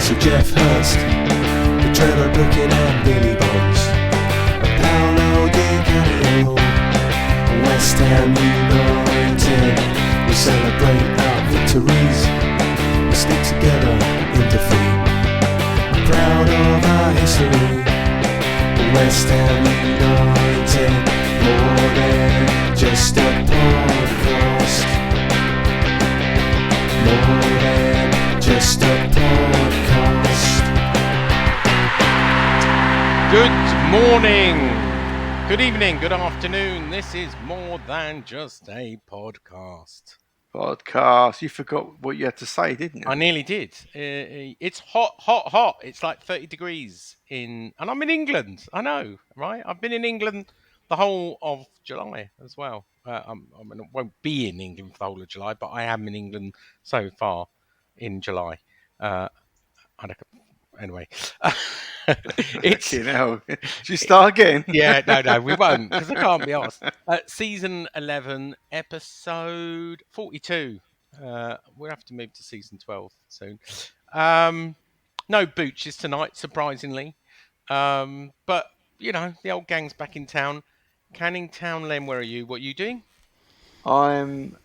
So Jeff Hurst, the Trevor Brooking and Billy Bonds, Paolo Di Canio, West Ham United. We celebrate our victories, we stick together in defeat. Proud of our history, West Ham United, more than just a podcast, more than just a podcast. Good morning, good evening, good afternoon. This is more than just a podcast. Podcast. You forgot what you had to say, didn't you? I nearly did. It's hot. It's like 30 degrees and I'm in England. I know, right? I've been in England the whole of July as well. I won't be in England for the whole of July, but I am in England so far in July. Anyway, it's Should you start again? Yeah, no, we won't, because I can't be asked. Season 11, episode 42. We'll have to move to season 12 soon. No Booches tonight, surprisingly. But, you know, the old gang's back in town. Canning Town, Len, where are you? What are you doing? I'm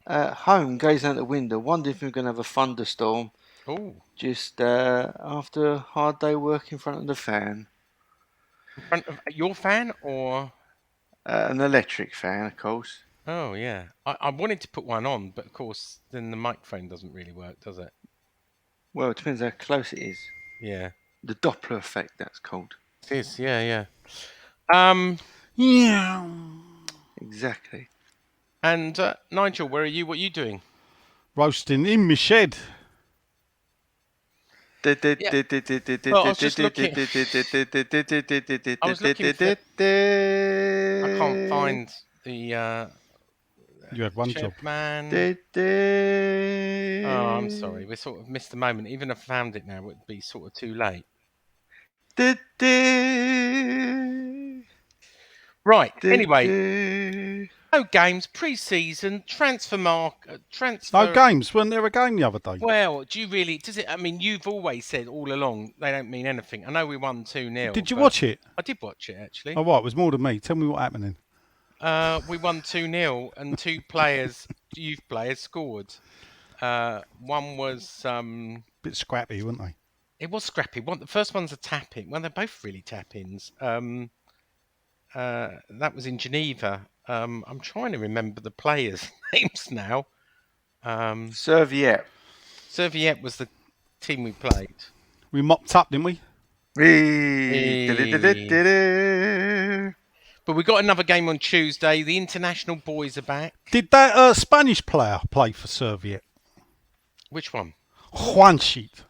at home, gazing out the window, wondering if we're going to have a thunderstorm. Oh, Just after a hard day work in front of the fan. in front of your fan or? An electric fan, of course. Oh, yeah. I wanted to put one on, but of course, then the microphone doesn't really work, does it? Well, it depends how close it is. Yeah. The Doppler effect, that's called. It is, yeah. Yeah. Exactly. And Nigel, where are you? What are you doing? Roasting in my shed. Well, I was just looking. I was looking for. I can't find the. You had one job. Man. Oh, I'm sorry. We sort of missed the moment. Even if I found it now, it would be sort of too late. Right. Anyway, no games, pre-season, transfer. No games. Wasn't there a game the other day? Well, do you really? Does it? I mean, you've always said all along they don't mean anything. I know we won 2-0. Did you watch it? I did watch it actually. Oh, right. It was more than me. Tell me what happened then. We won 2-0 and two youth players scored. One was Bit scrappy, weren't they? It was scrappy. The first one's a tap-in. Well, they're both really tap-ins. That was in Geneva. I'm trying to remember the players' names now. Serviette. Serviette was the team we played. We mopped up, didn't we? But we got another game on Tuesday. The international boys are back. Did that Spanish player play for Serviette? Which one? Juanchit.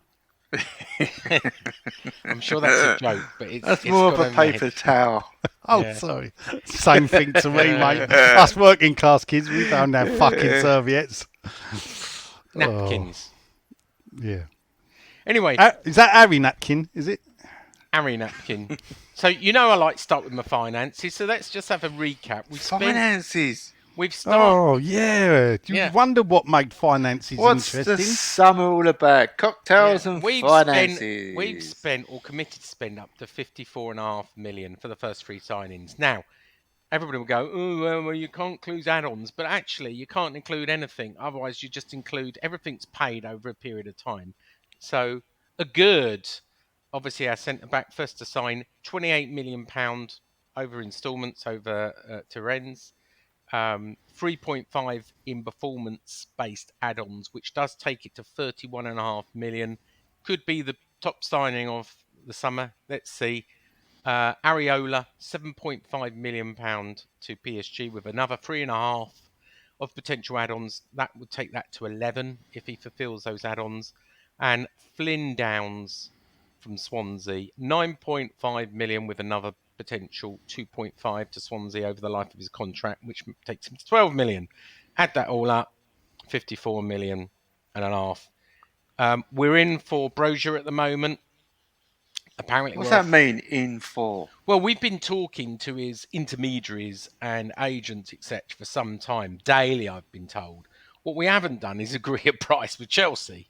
I'm sure that's a joke, but it's more of a paper towel. Oh, yeah. Sorry. Same thing to me, mate. Us working class kids, we don't have fucking serviettes. Napkins. Oh, yeah. Anyway. Is that Harry Napkin, is it? Harry Napkin. So, you know I like to start with my finances, so let's just have a recap. Finances? We've started... Oh, yeah. You wonder what made finances interesting? What's the summer all about? Cocktails and finances. We've spent or committed to spend up to 54.5 million for the first three signings. Now, everybody will go, oh, well, you can't include add-ons. But actually, you can't include anything. Otherwise, you just include everything's paid over a period of time. So, a good, obviously, our centre-back first to sign £28 million over instalments over to Rennes. 3.5 in performance-based add-ons, which does take it to 31.5 million. Could be the top signing of the summer. Let's see. Areola, £7.5 million to PSG with another 3.5 of potential add-ons. That would take that to 11 if he fulfills those add-ons. And Flynn Downs from Swansea, 9.5 million with another potential 2.5 to Swansea over the life of his contract, which takes him to 12 million. Add that all up, 54 million and a half. We're in for Brozier at the moment. Apparently, what's that mean, in for? Well, we've been talking to his intermediaries and agents, etc., for some time. Daily, I've been told. What we haven't done is agree a price with Chelsea.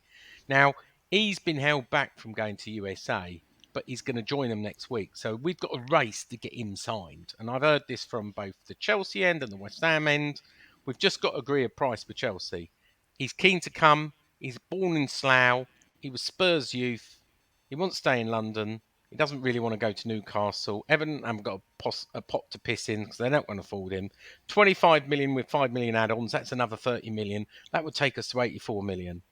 Now, He's been held back from going to USA, but he's going to join them next week. So we've got a race to get him signed. And I've heard this from both the Chelsea end and the West Ham end. We've just got to agree a price with Chelsea. He's keen to come. He's born in Slough. He was Spurs youth. He wants to stay in London. He doesn't really want to go to Newcastle. Everton haven't got a pot to piss in because they don't want to afford him. 25 million with 5 million add-ons. That's another 30 million. That would take us to 84 million.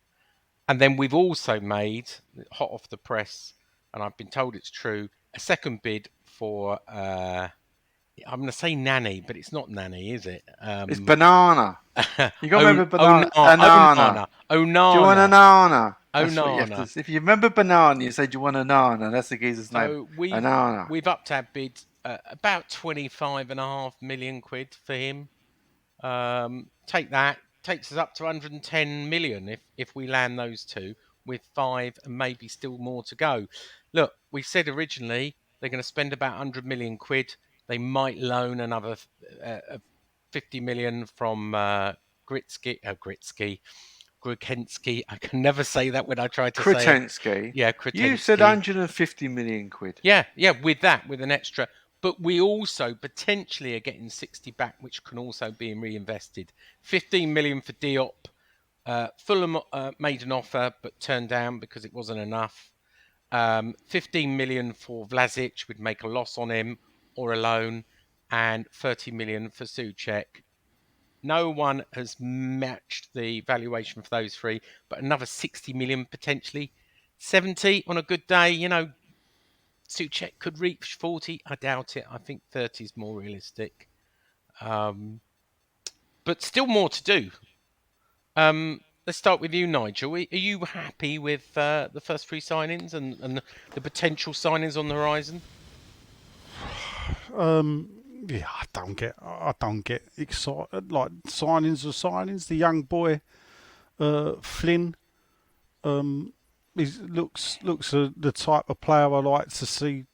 And then we've also made, hot off the press, and I've been told it's true, a second bid for, I'm going to say Nanny, but it's not Nanny, is it? It's banana. You got to remember banana. Onana. Onana. Do you want a nana? That's Onana. what you have to, if you remember banana, you say, do you want a nana? That's the geezer's name. So we've upped our bid about 25.5 million quid for him. Take that. Takes us up to 110 million if we land those two, with 5 and maybe still more to go. Look, we said originally they're going to spend about 100 million quid. They might loan another 50 million from Gritsky. I can never say that when I try to say it. Yeah, Kretensky. You said 150 million quid. Yeah, with an extra. But we also potentially are getting 60 back, which can also be reinvested. 15 million for Diop. Fulham made an offer but turned down because it wasn't enough. 15 million for Vlasic would make a loss on him or a loan, and 30 million for Souček. No one has matched the valuation for those three, but another 60 million potentially. 70 on a good day, Souček could reach 40. I doubt it. I think 30 is more realistic. But still more to do. Let's start with you, Nigel. Are you happy with the first 3 signings and the potential signings on the horizon? Yeah, I don't get excited. Like, signings are signings. The young boy, Flynn, he looks the type of player I like to see,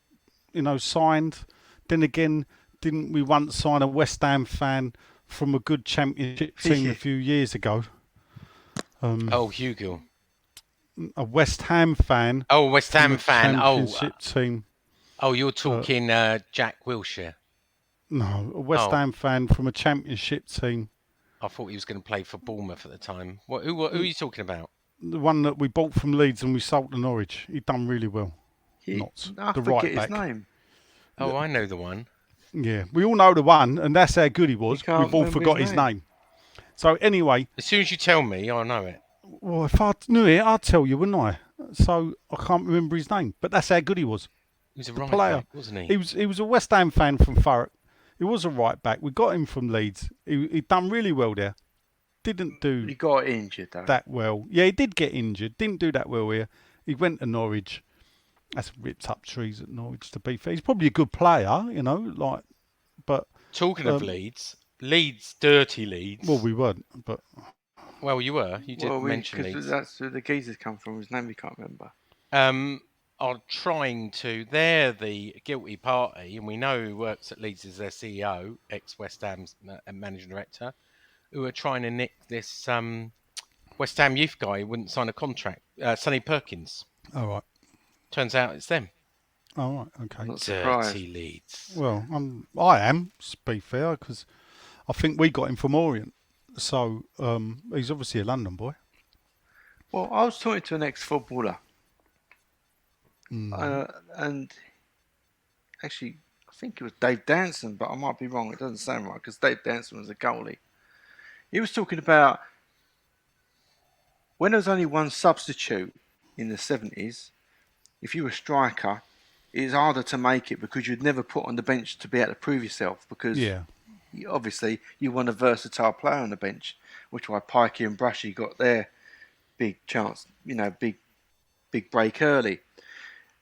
signed. Then again, didn't we once sign a West Ham fan from a good Championship team a few years ago? Hugo. A West Ham fan. Oh, West Ham fan. Championship team. Oh, you're talking Jack Wilshere. No, a West Ham fan from a Championship team. I thought he was going to play for Bournemouth at the time. Who are you talking about? The one that we bought from Leeds and we sold to Norwich. He done really well. I forget his name. Oh, I know the one. Yeah, we all know the one, and that's how good he was. We've all forgot his name. So anyway, as soon as you tell me, I'll know it. Well, if I knew it, I'd tell you, wouldn't I? So I can't remember his name, but that's how good he was. He was a right back, wasn't he? He was a West Ham fan from Thurrock. He was a right back. We got him from Leeds. He done really well there. Didn't do. He got injured though. That well. Yeah, he did get injured. Didn't do that well here. He went to Norwich. That's ripped up trees at Norwich, to be fair. He's probably a good player, but talking of Leeds, dirty Leeds. Well, we weren't, but well, you were. You did mention Leeds. That's where the geezers come from. His name we can't remember. Are trying to. They're the guilty party, and we know who works at Leeds as their CEO, ex-West Ham's managing director, who are trying to nick this West Ham youth guy who wouldn't sign a contract. Sonny Perkins. All right. Turns out it's them. All right. Okay. Not surprised. Dirty Leeds. Well, I am, to be fair, because I think we got him from Orient, so he's obviously a London boy. Well, I was talking to an ex-footballer. And actually, I think it was Dave Danson, but I might be wrong. It doesn't sound right because Dave Danson was a goalie. He was talking about when there was only one substitute in the 70s, if you were a striker, it's harder to make it because you'd never put on the bench to be able to prove yourself because obviously you want a versatile player on the bench, which why Pikey and Brushy got their big chance, big break early.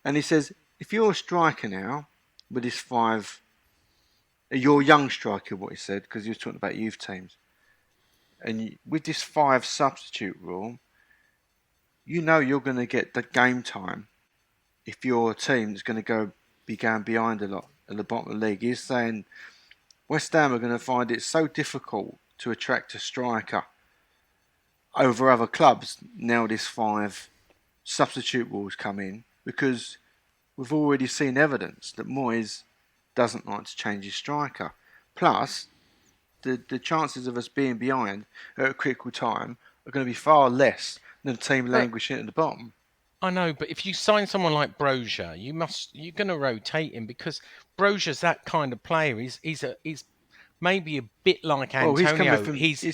And he says, if you're a striker now, with this 5, you're a young striker, what he said, because he was talking about youth teams. And with this 5 substitute rule, you're going to get the game time if your team is going to be going behind a lot at the bottom of the league. He's saying West Ham are going to find it so difficult to attract a striker over other clubs now this 5 substitute rules come in, because we've already seen evidence that Moyes doesn't like to change his striker. Plus, the chances of us being behind at a critical time are going to be far less than a team languishing at the bottom. I know, but if you sign someone like Brozier, you're going to rotate him, because Brozier's that kind of player. He's maybe a bit like Antonio. Well, he's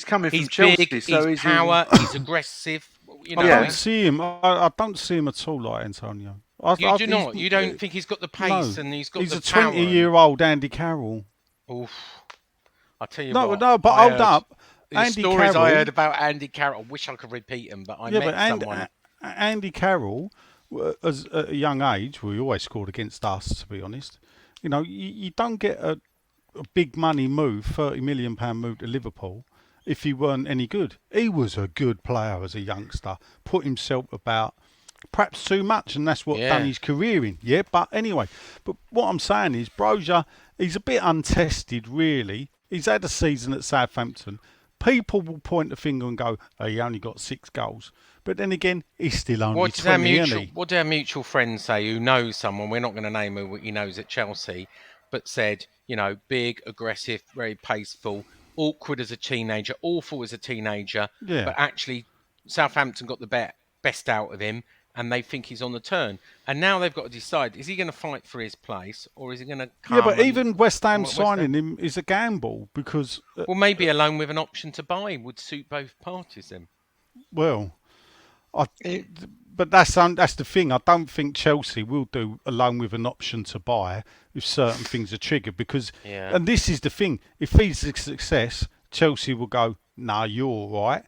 coming from he's Chelsea, big, so he's he's power, he's aggressive. You know, I don't see him. I don't see him at all like Antonio. You do not. You don't think he's got the pace and he's got the power? He's a 20-year-old Andy Carroll. Oof. I'll tell you what. No, but hold up. The stories I heard about Andy Carroll, I wish I could repeat them, but I met someone. Andy Carroll, at a young age, he always scored against us, to be honest. You know, you don't get a big money move, £30 million move to Liverpool, if he weren't any good. He was a good player as a youngster, put himself about, perhaps too much, and that's what done his career in. Yeah, but anyway, but what I'm saying is, Brozier, he's a bit untested, really. He's had a season at Southampton. People will point the finger and go, oh, he only got 6 goals. But then again, he's still only 20, isn't he? What did our mutual friend say, who knows someone, we're not going to name who he knows at Chelsea, but said, you know, big, aggressive, very paceful, awkward as a teenager, awful as a teenager, but actually Southampton got the best out of him, and they think he's on the turn. And now they've got to decide, is he going to fight for his place, or is he going to come? Yeah, but even West Ham signing him is a gamble, because... well, maybe a loan with an option to buy would suit both parties then. Well, but that's the thing. I don't think Chelsea will do a loan with an option to buy if certain things are triggered, because... And this is the thing. If he's a success, Chelsea will go, nah, you're all right.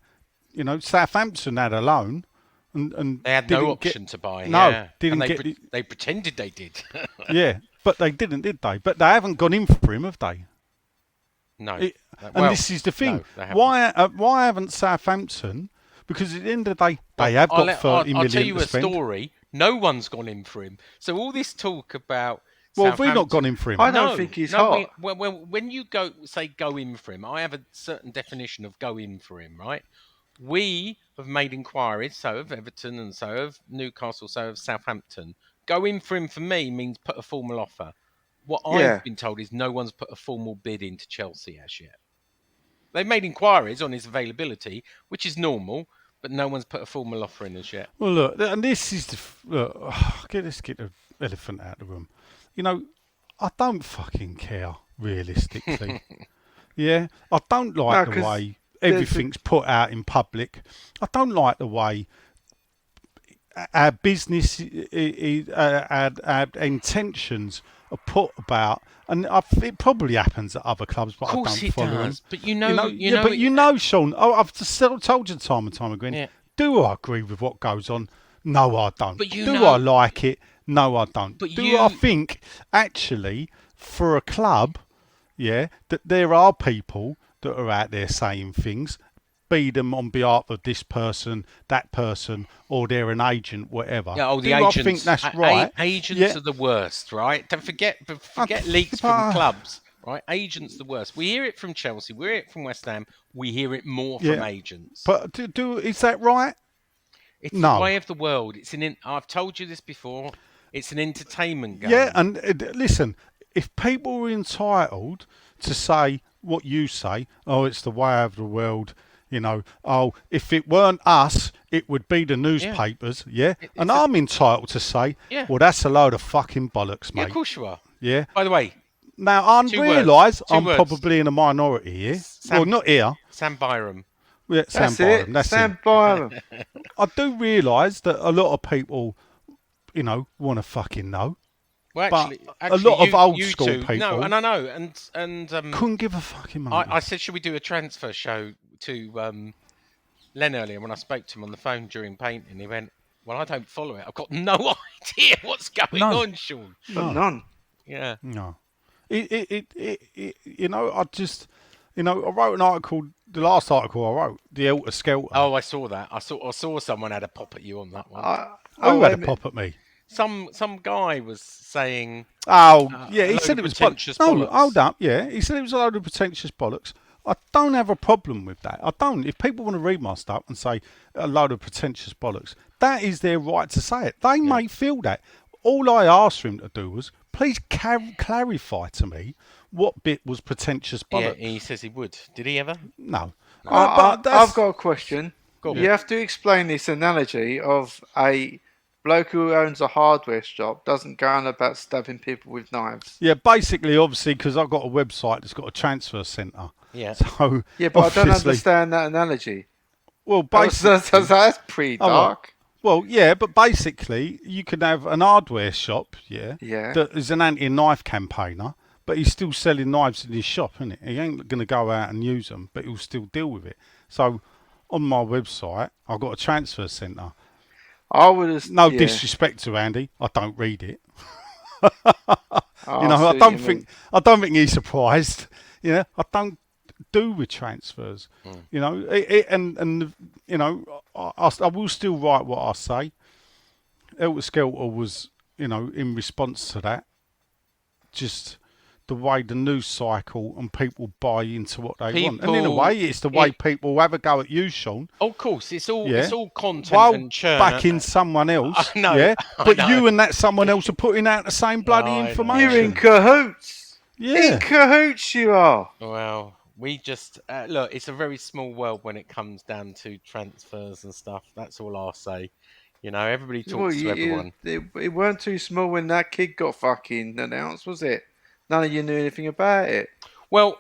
You know, Southampton had a loan. And they had no option to buy. No, didn't they pretended they did. Yeah, but they didn't, did they? But they haven't gone in for him, have they? No. And this is the thing. No, why haven't Southampton? Because at the end of the day, they have got 30 million I'll tell you to a spend. story. No one's gone in for him. So all this talk about... Well, have we not gone in for him? I don't think he's hot. When you go in for him, I have a certain definition of go in for him, right? We have made inquiries, so have Everton and so have Newcastle, so have Southampton. Go in for him, for me, means put a formal offer. What I've been told is no one's put a formal bid into Chelsea as yet. They've made inquiries on his availability, which is normal, but no one's put a formal offer in as yet. Well, look, and this is let's get the elephant out of the room. You know, I don't fucking care, realistically. Yeah, I don't like the way everything's put out in public. I don't like the way our business, our intentions are put about, and it probably happens at other clubs, but I don't follow them. But you know, Sean. I've just told you time and time again. Yeah. Do I agree with what goes on? No, I don't. But I like it? No, I don't. But I think actually for a club, that there are people that are out there saying things, be them on behalf of this person, that person, or they're an agent, whatever. Yeah, the agents. I think that's right. Agents are the worst, right? Don't forget leaks from clubs, right? Agents the worst. We hear it from Chelsea. We hear it from West Ham. We hear it more from agents. But is that right? It's the way of the world. I've told you this before. It's an entertainment game. Yeah, and listen, if people were entitled to say what you say, oh, it's the way of the world, you know, oh, if it weren't us, it would be the newspapers, and I'm entitled to say, well, that's a load of fucking bollocks, mate. Yeah, of course you are. Yeah. By the way, now, I realise I'm probably in a minority here. Well, not here. Sam Byram. Yeah, Sam Byram. That's Sam Byram. I do realise that a lot of people, you know, want to fucking know. Well, actually, a lot of old school people. No, and I know, and couldn't give a fucking money. I said, should we do a transfer show to Len earlier when I spoke to him on the phone during painting? He went, well, I don't follow it. I've got no idea what's going on, Sean. None. Yeah. No. You know, I wrote an article. The last article I wrote, the Helter Skelter. Oh, I saw that. I saw someone had a pop at you on that one. Who had a pop at me? Some guy was saying. He said it was pretentious bollocks. bollocks. No, hold up. Yeah, he said it was a load of pretentious bollocks. I don't have a problem with that. I don't. If people want to read my stuff and say a load of pretentious bollocks, that is their right to say it. They may feel that. All I asked for him to do was, please clarify to me what bit was pretentious bollocks. Yeah, he says he would. Did he ever? No. I've got a question. Go on. You have to explain this analogy of a bloke who owns a hardware shop doesn't go on about stabbing people with knives. Yeah, basically, obviously, because I've got a website that's got a transfer centre. Yeah. So Yeah, but I don't obviously- understand that analogy. Well, basically, That's pretty dark. well, yeah, but basically, you could have an hardware shop, Yeah. that is an anti-knife campaigner, but he's still selling knives in his shop, isn't it? He ain't going to go out and use them, but he'll still deal with it. So, on my website, I've got a transfer centre. I would have. No disrespect to Andy, I don't read it. I You know, see I don't what you think mean. I don't think he's surprised. You know, I don't do with transfers. You know, and you know, I will still write what I say. Helter Skelter was, you know, in response to that, just the way the news cycle and people buy into what they want, and in a way, it's the way people have a go at you, Sean. Oh, of course, it's all content While and churn. backing someone else, I know, yeah. I But know. you and that someone else are putting out the same bloody I know. information. You're in cahoots. Yeah. In cahoots, you are. Well, we just look. It's a very small world when it comes down to transfers and stuff. That's all I'll say. You know, everybody talks to everyone. It weren't too small when that kid got fucking announced, was it? None of you knew anything about it. Well,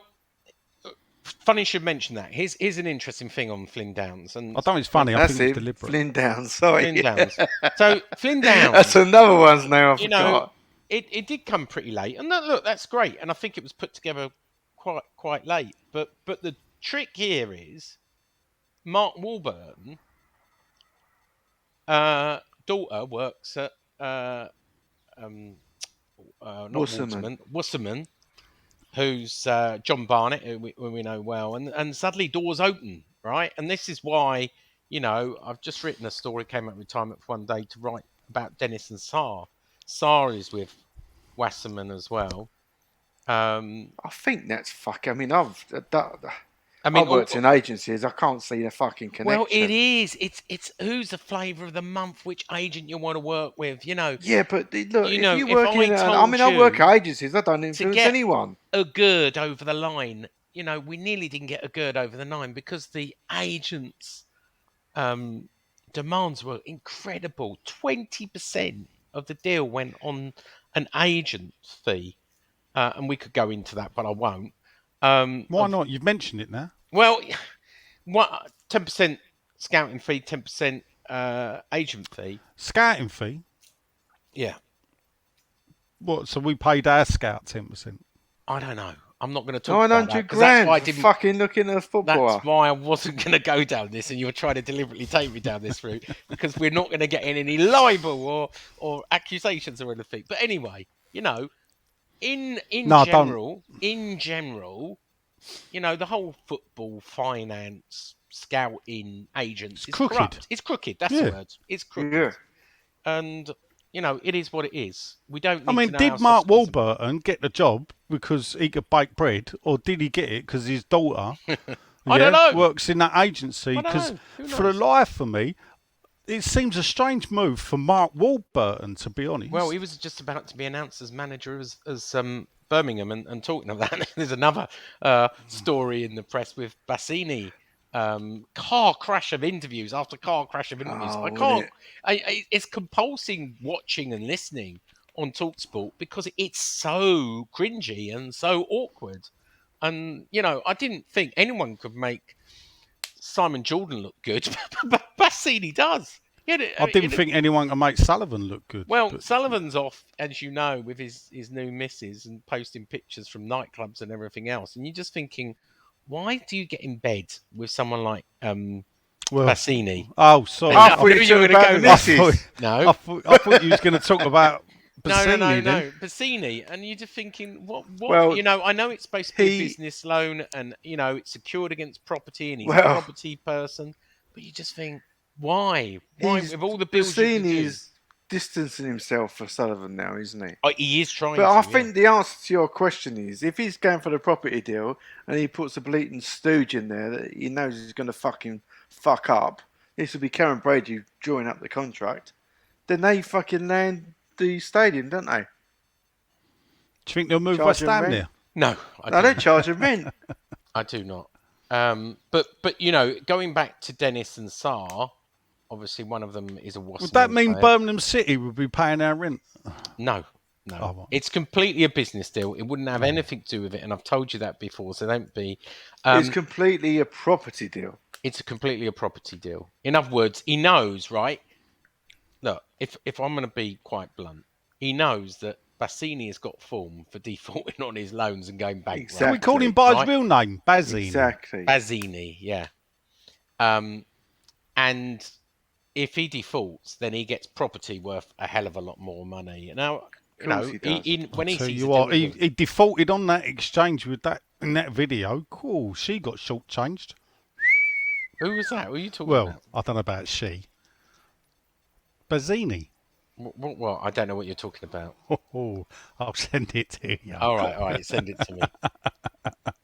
funny you should mention that. Here's an interesting thing on Flynn Downs. And I don't think it's funny. I That's think it. it's deliberate. Flynn Downs. Sorry. Flynn Downs. So Flynn Downs. That's another one's name I You forgot. know, it did come pretty late, and look, that's great. And I think it was put together quite late. But the trick here is Mark Warburton. Daughter works at not Wasserman, who's John Barnett, who we know well, and suddenly doors open, right? And this is why, you know, I've just written a story, came out of retirement for one day to write about Dennis and Saar. Saar is with Wasserman as well. I think that's fucking. I mean, I've I worked in agencies. I can't see the fucking connection. Well, it is. It's who's the flavour of the month, which agent you want to work with, you know. Yeah, but look, You know, if you if work I in, I told mean, I work you at agencies. I don't influence get anyone. a gird over the line, you know, we nearly didn't get a gird over the line because the agents' demands were incredible. 20% of the deal went on an agent fee, and we could go into that, but I won't. Why not? You've mentioned it now. Well, 10% scouting fee, 10% agent fee. Scouting fee. Yeah, What? So we paid our scout 10%. I don't know. I'm not going to talk about 900 that. 'Cause that's why I grand. didn't. Fucking looking at a footballer. That's why I wasn't going to go down this, and you were trying to deliberately take me down this route because we're not going to get in any libel or accusations or anything. But anyway, you know, in general, you know, the whole football finance scouting agents is crooked. corrupt. It's crooked. That's the word. It's crooked. Yeah. And you know, it is what it is. We don't. I need mean, to know did how Mark sausages are- Warburton get the job because he could bake bread, or did he get it because his daughter I don't know. works in that agency? I don't Because know. Who for the knows? life of me, it seems a strange move for Mark Warburton, to be honest. Well, he was just about to be announced as manager as Birmingham, and talking of that, there's another story in the press with Bassini. Car crash of interviews after car crash of interviews. Oh, I can't. It's compulsing watching and listening on TalkSport because it's so cringy and so awkward. And you know, I didn't think anyone could make Simon Jordan look good, but Bassini does. I didn't think anyone could make Sullivan look good. Well, but- Sullivan's off, as you know, with his new missus and posting pictures from nightclubs and everything else. And you're just thinking, why do you get in bed with someone like Bassini? Oh, sorry. I I thought knew you you were were gonna about go the there. missus. No, I thought you was going to talk about Bassini then. Bassini. And you're just thinking, what? Well, you know, I know it's supposed to be a he- business loan, and you know it's secured against property, and he's a Well- property person. But you just think, why? Why He's- with all the bills you can do? Bassini's distancing himself for Sullivan now, isn't he? Oh, he is trying. But to, I yeah. think the answer to your question is, if he's going for the property deal and he puts a bleating stooge in there that he knows he's going to fucking fuck up, this would be Karen Brady drawing up the contract, then they fucking land the stadium, don't they? Do you think they'll move Charge West them Ham rent? there? No, No, they charge them rent. I do not. But you know, going back to Dennis and Sarr, obviously one of them is a Wasserman Would that mean player. Birmingham City would be paying our rent? No. Oh, right. It's completely a business deal. It wouldn't have anything to do with it, and I've told you that before, so don't be. It's completely a property deal. It's completely a property deal. In other words, he knows, right? Look, if I'm going to be quite blunt, he knows that Bassini has got form for defaulting on his loans and going bankrupt. Exactly. Can we call him by his Right. real name? Bazzini. Exactly. Bazzini, yeah. And if he defaults, then he gets property worth a hell of a lot more money. Now, you know, he does. when he Tell sees you a what, deal he defaulted on that exchange with that in that video. Cool, she got shortchanged. who was that? Who are you talking Well, about? I don't know about she. Bazzini. What? I don't know what you're talking about. Oh, I'll send it to you. All right, send it to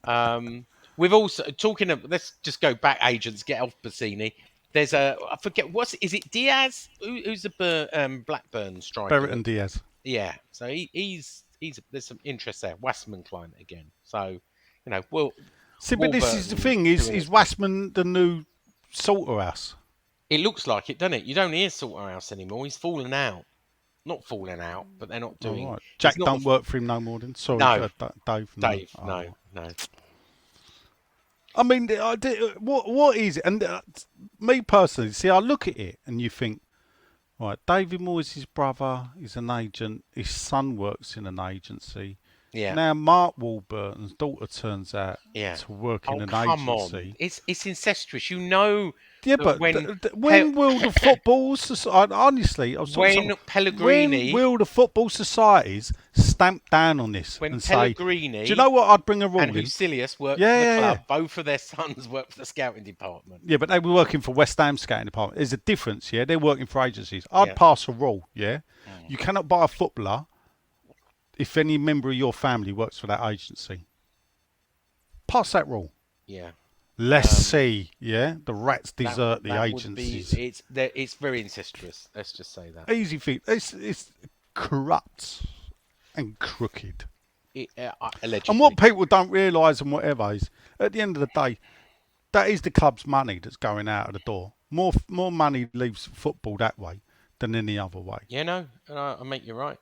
me. We've also talking of. Let's just go back. Agents, get off Bassini. There's I forget is it Diaz? Who's the Blackburn striker? Berriton Diaz. Yeah. So he's there's some interest there. Wasserman client again. So you know, well. See, but this is the thing: is Wassman the new Salterhouse? It looks like it, doesn't it? You don't hear Salterhouse anymore. He's fallen out. Not falling out, but they're not doing. Oh, right. Jack not don't work for him no more. Then sorry, No. Dave. Dave, Oh. no. I mean, what is it? And me personally, see, I look at it and you think, right, David Moyes' brother is an agent. His son works in an agency. Yeah. Now Mark Warburton's daughter turns out Yeah. to work in an come agency. on. It's incestuous. You know. Yeah, that but when will the football society? Honestly, I was talking when Pellegrini, when will the football societies stamp down on this when and Pellegrini, say, do you know what? I'd bring a rule and in. Husilius worked Yeah, for the yeah, club. yeah. Both of their sons worked for the scouting department. Yeah, but they were working for West Ham scouting department. There's a difference, yeah. They're working for agencies. I'd Yeah. pass a rule, yeah. You cannot buy a footballer if any member of your family works for that agency. Pass that rule. Yeah. Let's see, yeah. The rats desert the that would agencies. It's very incestuous. Let's just say that. Easy thing. It's corrupt and crooked. Allegedly. And what people don't realise and whatever is, at the end of the day, that is the club's money that's going out of the door. More money leaves football that way than any other way. Yeah, no, I make you right.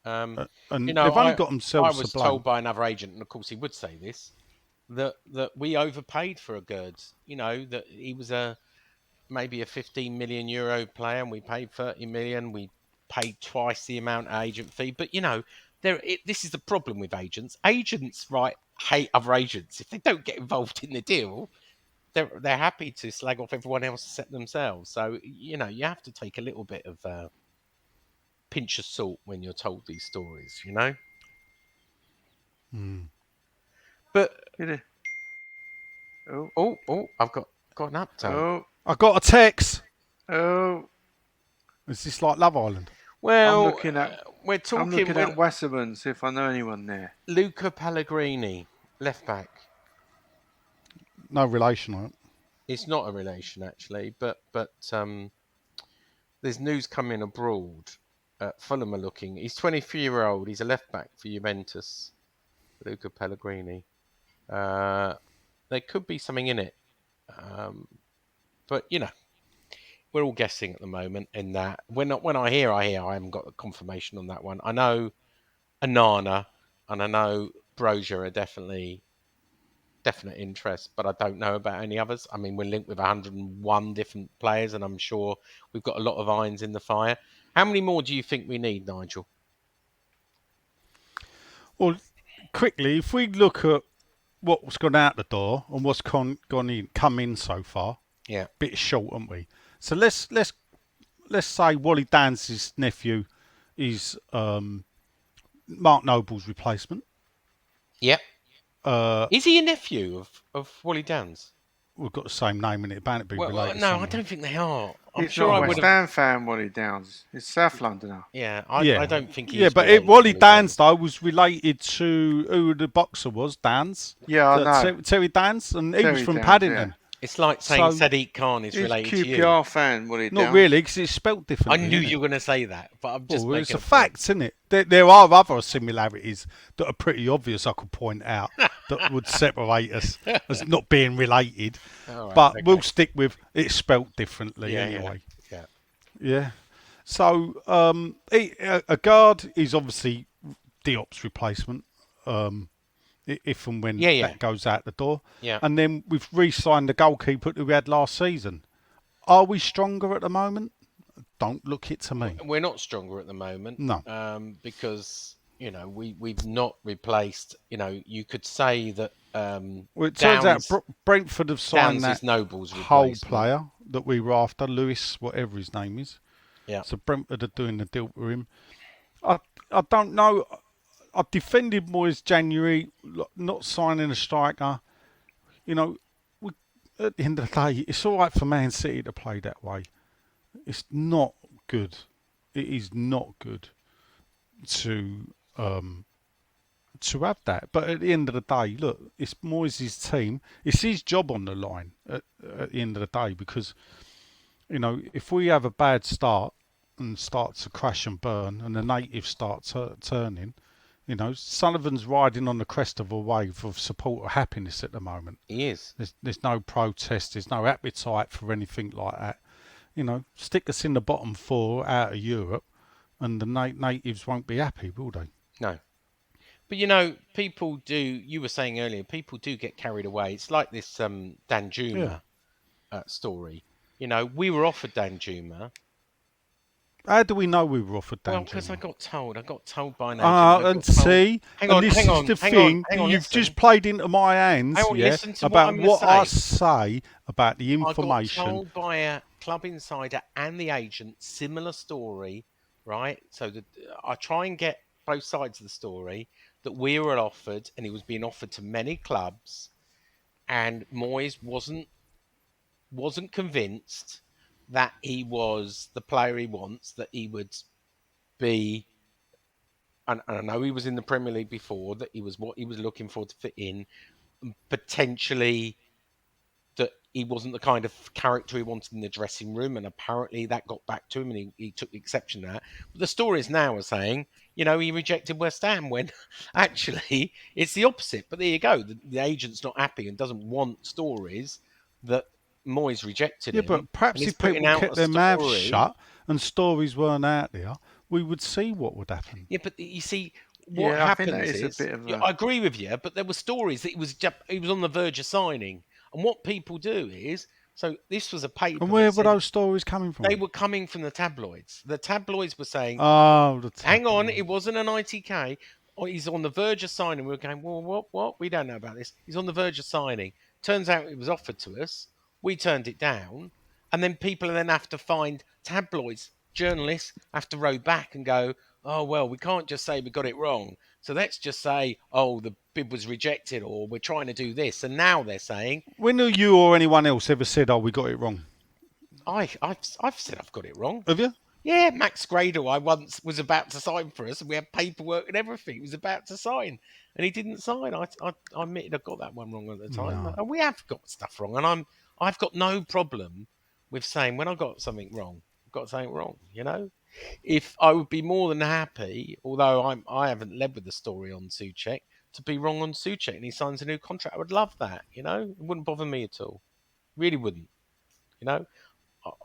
And you know, they've only got themselves I was to blame. told by another agent, and of course he would say this, that we overpaid for a Gerds. You know, that he was maybe a 15 million euro player, and we paid 30 million. We paid twice the amount of agent fee. But you know, this is the problem with agents. Agents, right, hate other agents. If they don't get involved in the deal, they're happy to slag off everyone else except themselves. So you know, you have to take a little bit of pinch of salt when you're told these stories. You know. But oh, I've got an update. I got a text. Oh, Is this like Love Island? Well, I'm looking at Wasserman, see if I know anyone there. Luca Pellegrini, left back. No relation on it. It's not a relation actually, but there's news coming abroad. Fulham are looking. He's 23-year-old. He's a left back for Juventus. Luca Pellegrini. There could be something in it, but you know, we're all guessing at the moment. In that, when I hear. I haven't got a confirmation on that one. I know Anana and I know Brozier are definite interest, but I don't know about any others. I mean, we're linked with 101 different players, and I'm sure we've got a lot of irons in the fire. How many more do you think we need, Nigel? Well, quickly, if we look at what's gone out the door and what's come in so far, Yeah. bit short, aren't we? So let's say Wally Dan's nephew is Mark Noble's replacement. Yep. Is he a nephew of Wally Downs? We've got the same name in it. Bound to be related. No, somewhere. I don't think they are. I'm He's sure not I a would West have. Ham fan, Wally Downs. He's South Londoner. Yeah, I don't think he's. Yeah, but related Wally to Dans though was related to who the boxer was. Dans. Yeah, I know. Terry Dans, and he was Terry from Downs, Paddington. It's like saying So- Sadiq Khan is Who's related to you. QPR fan? What it Not down? really, because it's spelt I differently. knew innit? you were going to say that, but I'm just Well, making it's a point. fact, isn't it? There are other similarities that are pretty obvious I could point out that would separate us as not being related. All right, But okay. we'll stick with it's spelt differently anyway. Yeah. Yeah. So a guard is obviously Diop's replacement. If and when Yeah. that goes out the door. Yeah. And then we've re-signed the goalkeeper that we had last season. Are we stronger at the moment? Don't look it to me. We're not stronger at the moment. No. Because, we've not replaced, you could say that Well, it turns Downs, out Brentford have signed Downs is that Noble's whole replacement. player that we were after, Lewis, whatever his name is. Yeah. So Brentford are doing the deal for him. I don't know. I defended Moyes January, not signing a striker. At the end of the day, it's all right for Man City to play that way. It's not good. It is not good to have that. But at the end of the day, look, it's Moyes' team. It's his job on the line at the end of the day because, if we have a bad start and start to crash and burn and the natives start turning, Sullivan's riding on the crest of a wave of support or happiness at the moment. He is. There's no protest. There's no appetite for anything like that. Stick us in the bottom four out of Europe and the natives won't be happy, will they? No. But, people do, you were saying earlier, people do get carried away. It's like this Danjuma story. We were offered Danjuma. How do we know we were offered Danjuma? Well, because I got told by an agent. And see, hang on, this hang on, is the hang thing on, you've listen. just played into my hands, Hang on, listen to about what what I say about the information. I got told by a club insider and the agent, similar story, right? So I try and get both sides of the story, that we were offered, and he was being offered to many clubs, and Moyes wasn't convinced that he was the player he wants, that he would be, and I know he was in the Premier League before, that he was what he was looking for to fit in, potentially that he wasn't the kind of character he wanted in the dressing room, and apparently that got back to him and he took exception to that. But the stories now are saying, he rejected West Ham when actually it's the opposite. But there you go. The agent's not happy and doesn't want stories that Moyes rejected him. Yeah, but perhaps if people kept their mouths shut and stories weren't out there, we would see what would happen. Yeah, but you see, what I happens think that is is, a bit of I agree with you, but there were stories that he was on the verge of signing. And what people do is, so this was a paper. And where were those stories coming from? They were coming from the tabloids. The tabloids were saying, hang on, it wasn't an ITK. Or he's on the verge of signing. We were going, well, what? We don't know about this. He's on the verge of signing. Turns out it was offered to us. We turned it down. And then people then have to find tabloids, journalists have to row back and go, oh, well, we can't just say we got it wrong. So let's just say, oh, the bid was rejected, or we're trying to do this. And now they're saying... When have you or anyone else ever said, oh, we got it wrong? I've said I've got it wrong. Have you? Yeah, Max Gradle, I once was about to sign for us, and we had paperwork and everything. He was about to sign, and he didn't sign. I admitted I got that one wrong at the time. No. And we have got stuff wrong, and I've got no problem with saying when I got something wrong, I've got something wrong, If I would be more than happy, although I haven't led with the story on Souček, to be wrong on Souček and he signs a new contract, I would love that, It wouldn't bother me at all. Really wouldn't,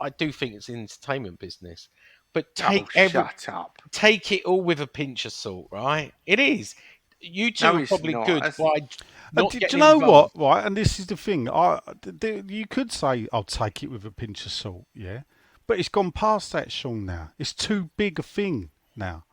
I do think it's an entertainment business. But take it all with a pinch of salt, right? It is. You two are probably good by not do getting you know involved. what? Right, and this is the thing. You could say I'll take it with a pinch of salt, yeah, but it's gone past that, Sean. Now it's too big a thing now,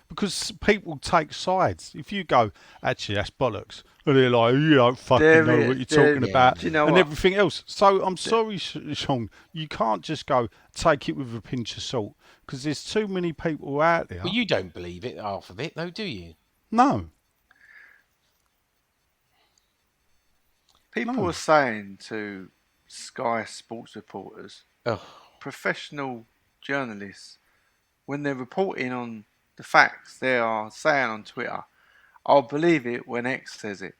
because people take sides. If you go, actually, that's bollocks, and they're like, you don't fucking know what you're talking about, and everything else. So I'm sorry, Sean, you can't just go take it with a pinch of salt, because there's too many people out there. Well, you don't believe it, half of it, though, do you? No. People were saying to Sky Sports reporters, professional journalists, when they're reporting on the facts, they are saying on Twitter, I'll believe it when X says it.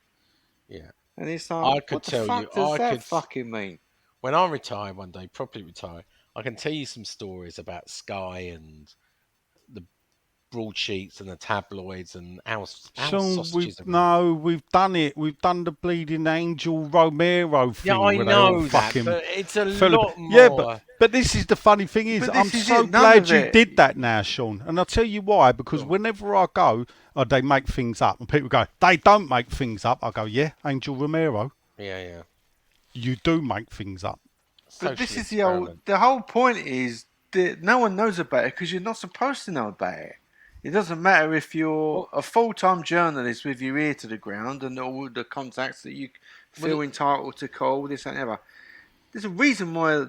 Yeah. And it's like, I could what the tell fuck you, does I that could- fucking mean? when I retire one day, properly retire, I can tell you some stories about Sky and the broadsheets and the tabloids and our Sean, sausages are. we've done it. We've done the bleeding Angel Romero Yeah, thing I where they all know that, fucking but it's a fell. lot Yeah, more. but this is the funny thing is, But I'm this is so it, none glad of you it. did that now, Sean. And I'll tell you why. Because Sure. whenever I go, they make things up, and people go, they don't make things up. I go, yeah, Angel Romero, Yeah. you do make things up. But this Social is experiment. the whole point is that no one knows about it because you're not supposed to know about it. It doesn't matter if you're Well- a full-time journalist with your ear to the ground and all the contacts that you feel entitled to call, this and ever. There's a reason why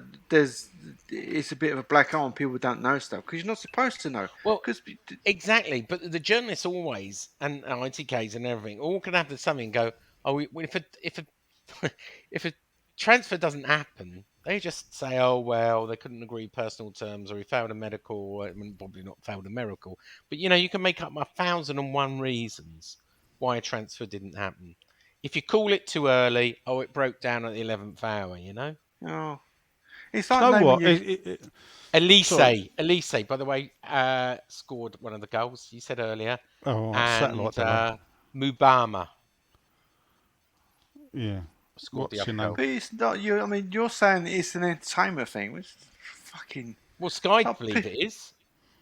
it's a bit of a black eye and people don't know stuff because you're not supposed to know. Well, Because exactly. But the journalists always and ITKs and everything all can have something and go. Oh, if a transfer doesn't happen, they just say, oh well, they couldn't agree personal terms, or he failed a medical, or probably not failed a medical. But you can make up 1,001 reasons why a transfer didn't happen. If you call it too early, oh, it broke down at the 11th hour. it's Do you like know naming what? your, Elise, by the way, scored one of the goals you said earlier, Oh, right, and satellite delay. Mubama Yeah. scored the What's other your name? goal. but it's not you. I mean, you're saying it's an entertainment thing, which is fucking. Well, Sky Oh, believe it is.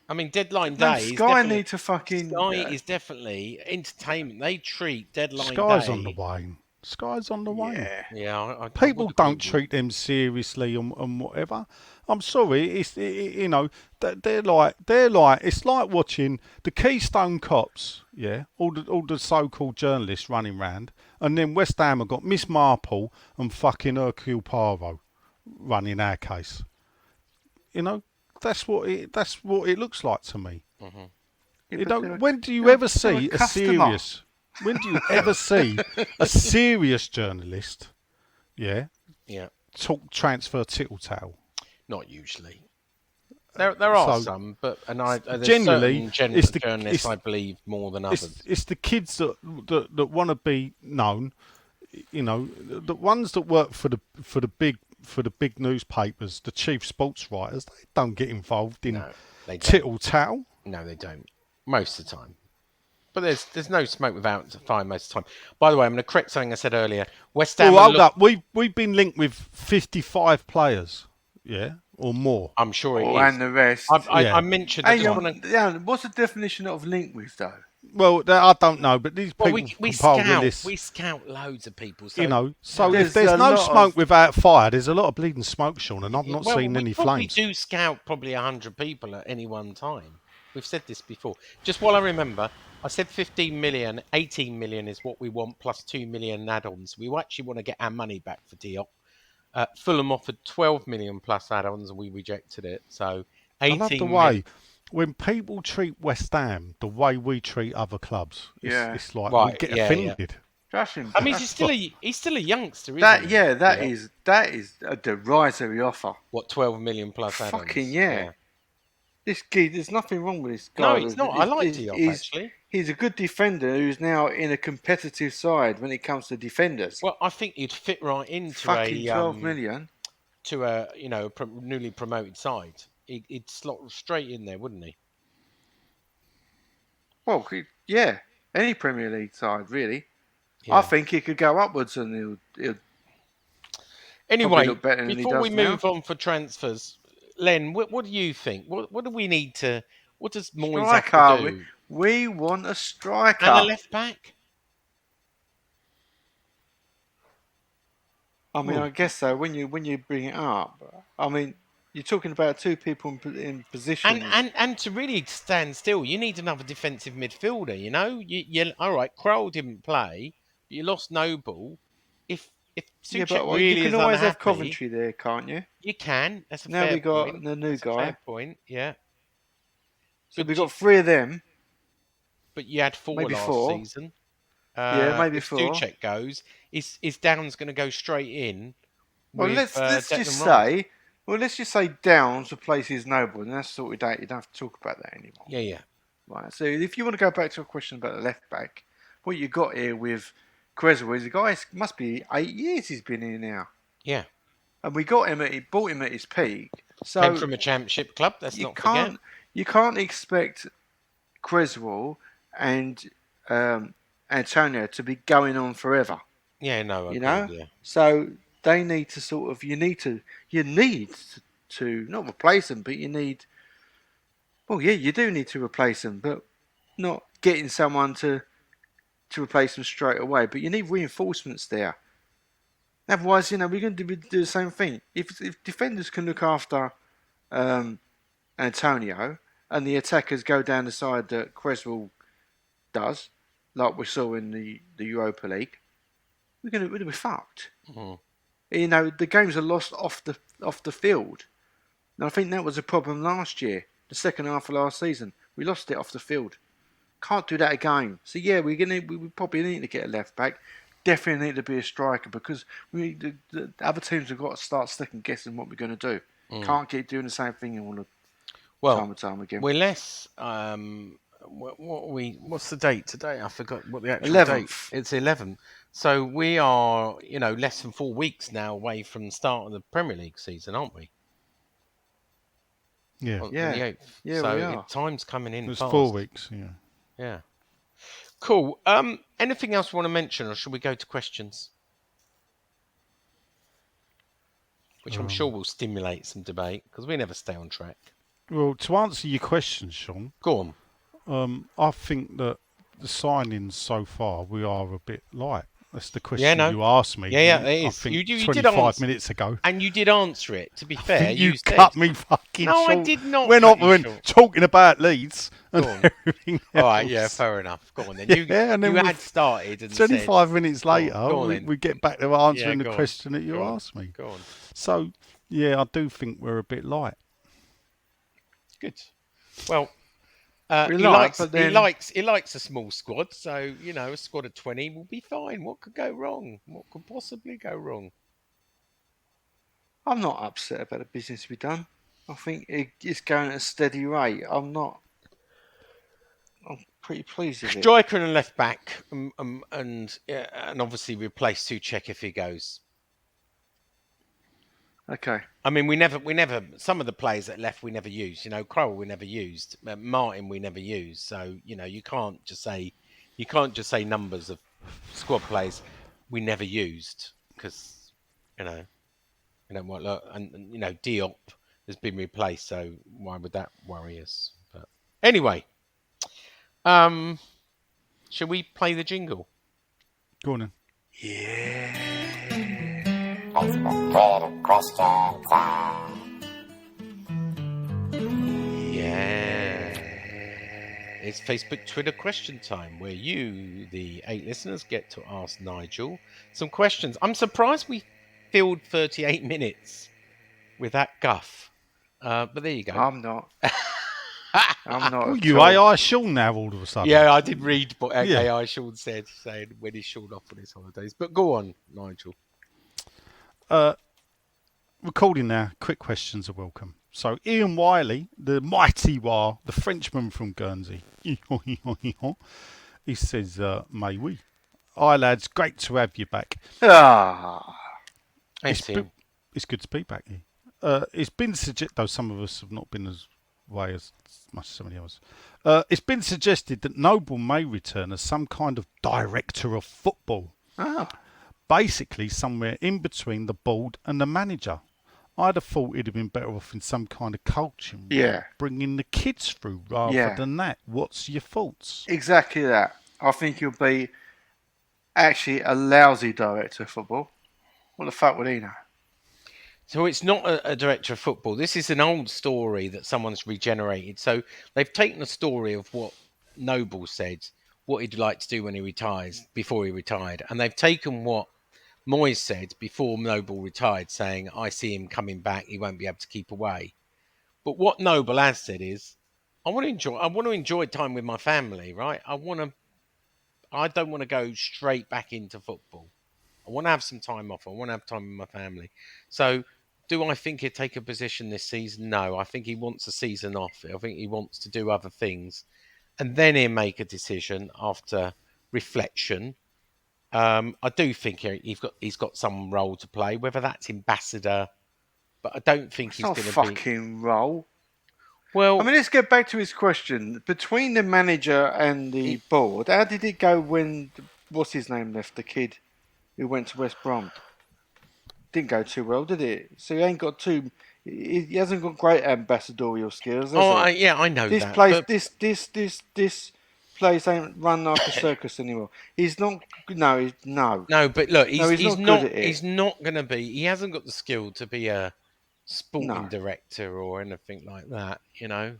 I mean, deadline No, day is Sky definitely need to fucking. Sky is definitely entertainment. They treat deadline Sky's on the day. wane. Sky's on the wane. Yeah. Yeah, I People would agree don't with you. treat them seriously and whatever. I'm sorry, they're like it's like watching the Keystone Cops, yeah, all the so-called journalists running round, and then West Ham have got Miss Marple and fucking Hercule Poirot running our case. That's what it looks like to me. Mhm. Yeah, You but don't. When do you they're- ever they're a see a customer. serious? When do you ever see a serious journalist? Yeah, Yeah, talk transfer tittle tale. not usually. There are So some, but there's generally, certain it's the journalists it's, I believe more than others. it's the kids that want to be known. The ones that work for the big newspapers, the chief sports writers, they don't get involved in No, they don't. tittle tale. No, they don't. Most of the time. But there's no smoke without fire most of the time. By the way, I'm going to correct something I said earlier. West Ham. Oh, hold up. We've been linked with 55 players, yeah, or more. I'm sure it And is. the rest. I mentioned. I Hey, just want to. what's the definition of link with though? Well, I don't know, but these Well, people we compile the scout. list. We scout loads of people. So, So There's if there's a no lot smoke of- without fire, there's a lot of bleeding smoke, Sean, and I've not well, seen we any probably flames. do scout probably 100 people at any one time. We've said this before. Just while I remember, I said 15 million, 18 million is what we want, plus 2 million add-ons. We actually want to get our money back for Diop. Fulham offered 12 million plus add-ons, and we rejected it. So 18 I love the million. way when people treat West Ham the way we treat other clubs. It's like we Right, get yeah. offended. Trust him. I mean, he's still a youngster, isn't that. he? Yeah, that is a derisory offer. What, 12 million plus add-ons? Fucking yeah. This kid, there's nothing wrong with this guy. No, it's not. I like Diop, actually. He's a good defender who's now in a competitive side when it comes to defenders. Well, I think he'd fit right into Fucking 12 million. to a newly promoted side. He'd slot straight in there, wouldn't he? Well, yeah, any Premier League side really. Yeah. I think he could go upwards and he'll Anyway, look better than he before we does now. move on for transfers, Len, what do you think? What do we need to? What does Moyes have to striker. do? We want a striker. And a left back? I mean, I guess so. When you bring it up, I mean, you're talking about two people in positions. And to really stand still, you need another defensive midfielder. You all right. Kroll didn't play, but you lost Noble. If yeah, Suchek but really you can is always have unhappy, Coventry there, can't you? you can. That's a Now fair we got point. the new That's a guy. fair point. Yeah. So But we got three of them. But you had four Maybe last four. season. Yeah, maybe if four. Suchek goes, is Downs going to go straight in? Well, with, let's Declan just Rice? say, Downs replaces Noble, and that's sorted out. You don't have to talk about that anymore. Yeah. Right. So if you want to go back to a question about the left back, what you got here with Creswell is the guy must be 8 years he's been here now. Yeah. and we got him bought him at his peak. So Came from a championship club. Let's not forget. You can't expect Creswell and Antonio to be going on forever. Yeah, no, you know. Yeah. So they need to sort of you need to not replace them, but you need. Well, yeah, you do need to replace them, but not getting someone to replace them straight away. But you need reinforcements there. Otherwise, we're going to do the same thing. If defenders can look after Antonio and the attackers go down the side that Creswell does, like we saw in the Europa League, we're fucked. Mm-hmm. The games are lost off the field. And I think that was a problem last year. The second half of last season, we lost it off the field. Can't do that again. So yeah, we probably need to get a left back. Definitely need to be a striker because the other teams have got to start second guessing what we're going to do. Can't keep doing the same thing all the time and time again. We're less. What's the date today? I forgot what the actual 11th. date. It's 11th. So we are, less than 4 weeks now away from the start of the Premier League season, aren't we? Yeah. On the 8th. Yeah, so we are. Time's coming in It's fast. 4 weeks. Yeah. Yeah. Cool. Anything else you want to mention, or should we go to questions? Which I'm sure will stimulate some debate because we never stay on track. Well, to answer your question, Sean, Go on. I think that the signings so far we are a bit light. That's the question you asked me. Yeah, it is. I think You did 25 answer, minutes ago. And you did answer it, to be fair. I think you said, cut me fucking no, short. I did not. When cut I you went short. talking about Leeds and everything else. All right, yeah, fair enough. Go on then. You had started and 25 said, minutes later, we get back to answering the question that you asked me. Go on. So, yeah, I do think we're a bit light. Good. Well, he likes a small squad, so a squad of 20 will be fine. What could go wrong? What could possibly go wrong? I'm not upset about the business we've done. I think it's going at a steady rate. I'm pretty pleased with it. Striker and left back, and obviously replace Souček if he goes. Okay. I mean, we never. Some of the players that left we never used. Crowell we never used. Martin we never used. So you can't just say numbers of squad players we never used because look, and Diop has been replaced. So why would that worry us? But anyway, shall we play the jingle? Go on then. Yeah. Facebook Twitter question time. Yeah. It's Facebook Twitter question time where you, the 8 listeners, get to ask Nigel some questions. I'm surprised we filled 38 minutes with that guff. But there you go. I'm not. I'm not. Oh, you AI Sean now all of a sudden. Yeah, I did read what AI Sean said, saying when he's Sean off on his holidays. But go on, Nigel. Recording now, quick questions are welcome. So Ian Wiley, the mighty War, the Frenchman from Guernsey, he says, may we? Hi lads, great to have you back. It's good to be back here. It's been suggested, though some of us have not been as way as much as some of the others. It's been suggested that Noble may return as some kind of director of football. Basically somewhere in between the board and the manager. I'd have thought he'd have been better off in some kind of coaching, bringing the kids through rather than that. What's your thoughts? Exactly that. I think he'll be actually a lousy director of football. What the fuck would he know? So it's not a director of football. This is an old story that someone's regenerated. So they've taken a story of what Noble said, what he'd like to do when he retires, before he retired. And they've taken what Moyes said before Noble retired, saying, I see him coming back, he won't be able to keep away. But what Noble has said is, I want to enjoy time with my family, right? I don't want to go straight back into football. I want to have some time off. I want to have time with my family. So do I think he'd take a position this season? No, I think he wants a season off. I think he wants to do other things. And then he'll make a decision after reflection I do think he's got some role to play, whether that's ambassador, but I don't think It's he's not going to be. fucking role. Well, I mean, let's get back to his question. Between the manager and the board, how did it go when what's his name left? The kid who went to West Brom. Didn't go too well, did it? So he ain't got too. He hasn't got great ambassadorial skills, has he? yeah, I know This that. place, But this place ain't run like a circus anymore. He's not. No, no. no, but look, No, he's not not. good at it. He's not going to be. He hasn't got the skill to be a sporting No. director or anything like that. You know.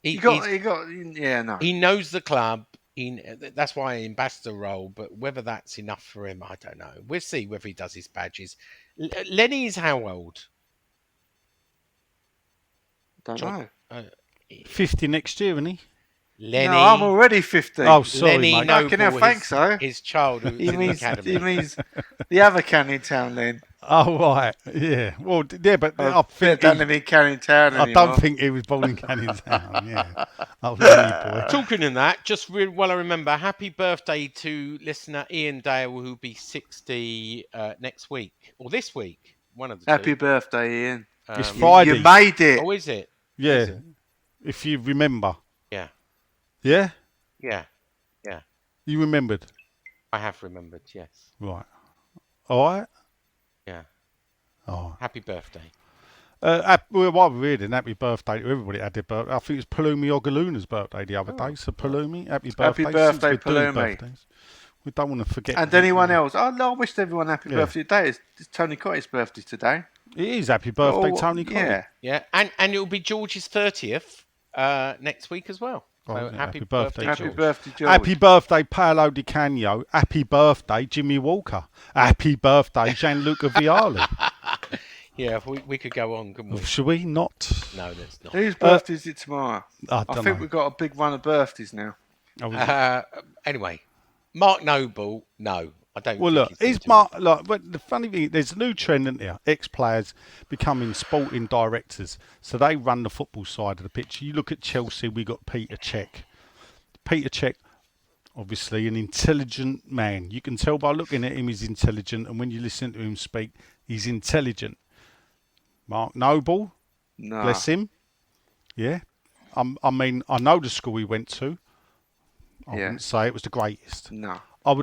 He got. Yeah, no. He knows the club. That's why ambassador role. But whether that's enough for him, I don't know. We'll see whether he does his badges. Lenny's how old? Don't know. 50 next year, isn't he? Lenny. No, I'm already 50. Oh, sorry, Lenny mate. Noble, Fucking hell, thanks, though. his child who's in the academy. He means the other Canning Town then. Oh, right. Yeah. Well, yeah, but I think Don't live in Canning Town I anymore. don't think he was born in Canning Town. Yeah. Oh, Lenny boy. Talking in that, just while I remember, happy birthday to listener Ian Dale, who'll be 60 next week or this week. One of the Happy two. birthday, Ian. It's Friday. You made it. Oh, is it? Yeah. Is it? If you remember. Yeah. Yeah? Yeah. Yeah. You remembered? I have remembered. Yes. Right. All right. Yeah. Oh. Happy birthday. While we're reading, happy birthday to everybody that had their birthday. I think it was Palumi Ogaluna's birthday the other day. So Palumi, happy birthday. Happy birthday, Since we're doing Palumi. birthdays, we don't want to forget. And anyone else. Oh, no, I wish everyone happy birthday today. It's Tony Cotty's birthday today. It is happy birthday, Oh, Tony Cotty. Yeah. Yeah, and it'll be George's 30th next week as well. So Oh, yeah, happy birthday, Happy George. birthday, George. Happy birthday, Paolo Di Canio. Happy birthday, Jimmy Walker. Happy birthday, Gianluca Vialli. Yeah, we could go on, couldn't we? Should we not? No, that's not. Whose birthday is it tomorrow? I I don't think know. we've got a big run of birthdays now. Anyway, Mark Noble, no, I don't. Well, think look, he's he's going to- Mark. Like, but the funny thing, there's a new trend, isn't there? Ex-players becoming sporting directors, so they run the football side of the pitch. You look at Chelsea, we got Peter Cech. Peter Cech, obviously an intelligent man. You can tell by looking at him, he's intelligent, and when you listen to him speak, he's intelligent. Mark Noble, No. bless him. Yeah, I mean, I know the school he went to. I Yeah. wouldn't say it was the greatest. No. I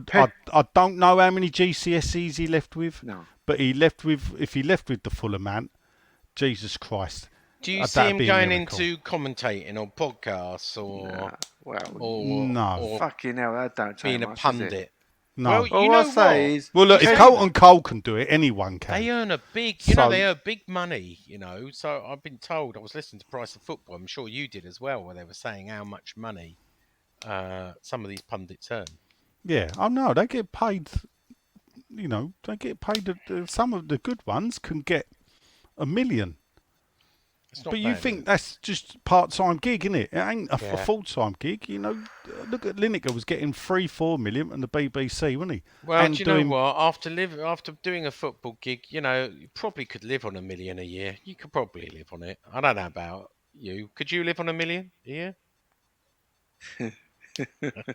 don't know how many GCSEs he left with. No. But if he left with the Fuller man, Jesus Christ. Do you see that'd him be a going miracle. into commentating or podcasts or No. Fucking hell, that don't take being a much, does it? pundit? No. Well, All you know I say what? is, Well, look, if Colton Cole can do it, anyone can. They earn a big, So- they earn big money, So I've been told, I was listening to Price of Football, I'm sure you did as well, where they were saying how much money some of these pundits earn. Yeah, I know. They get paid, they get paid. Some of the good ones can get $1 million. It's not But you bad, think is it? that's just part-time gig, innit? It ain't a Yeah. full-time gig, Look at Lineker was getting 3-4 million from the BBC, wasn't he? Well, And do you know doing- what? After doing a football gig, you probably could live on $1 million a year. You could probably live on it. I don't know about you. Could you live on $1 million a year?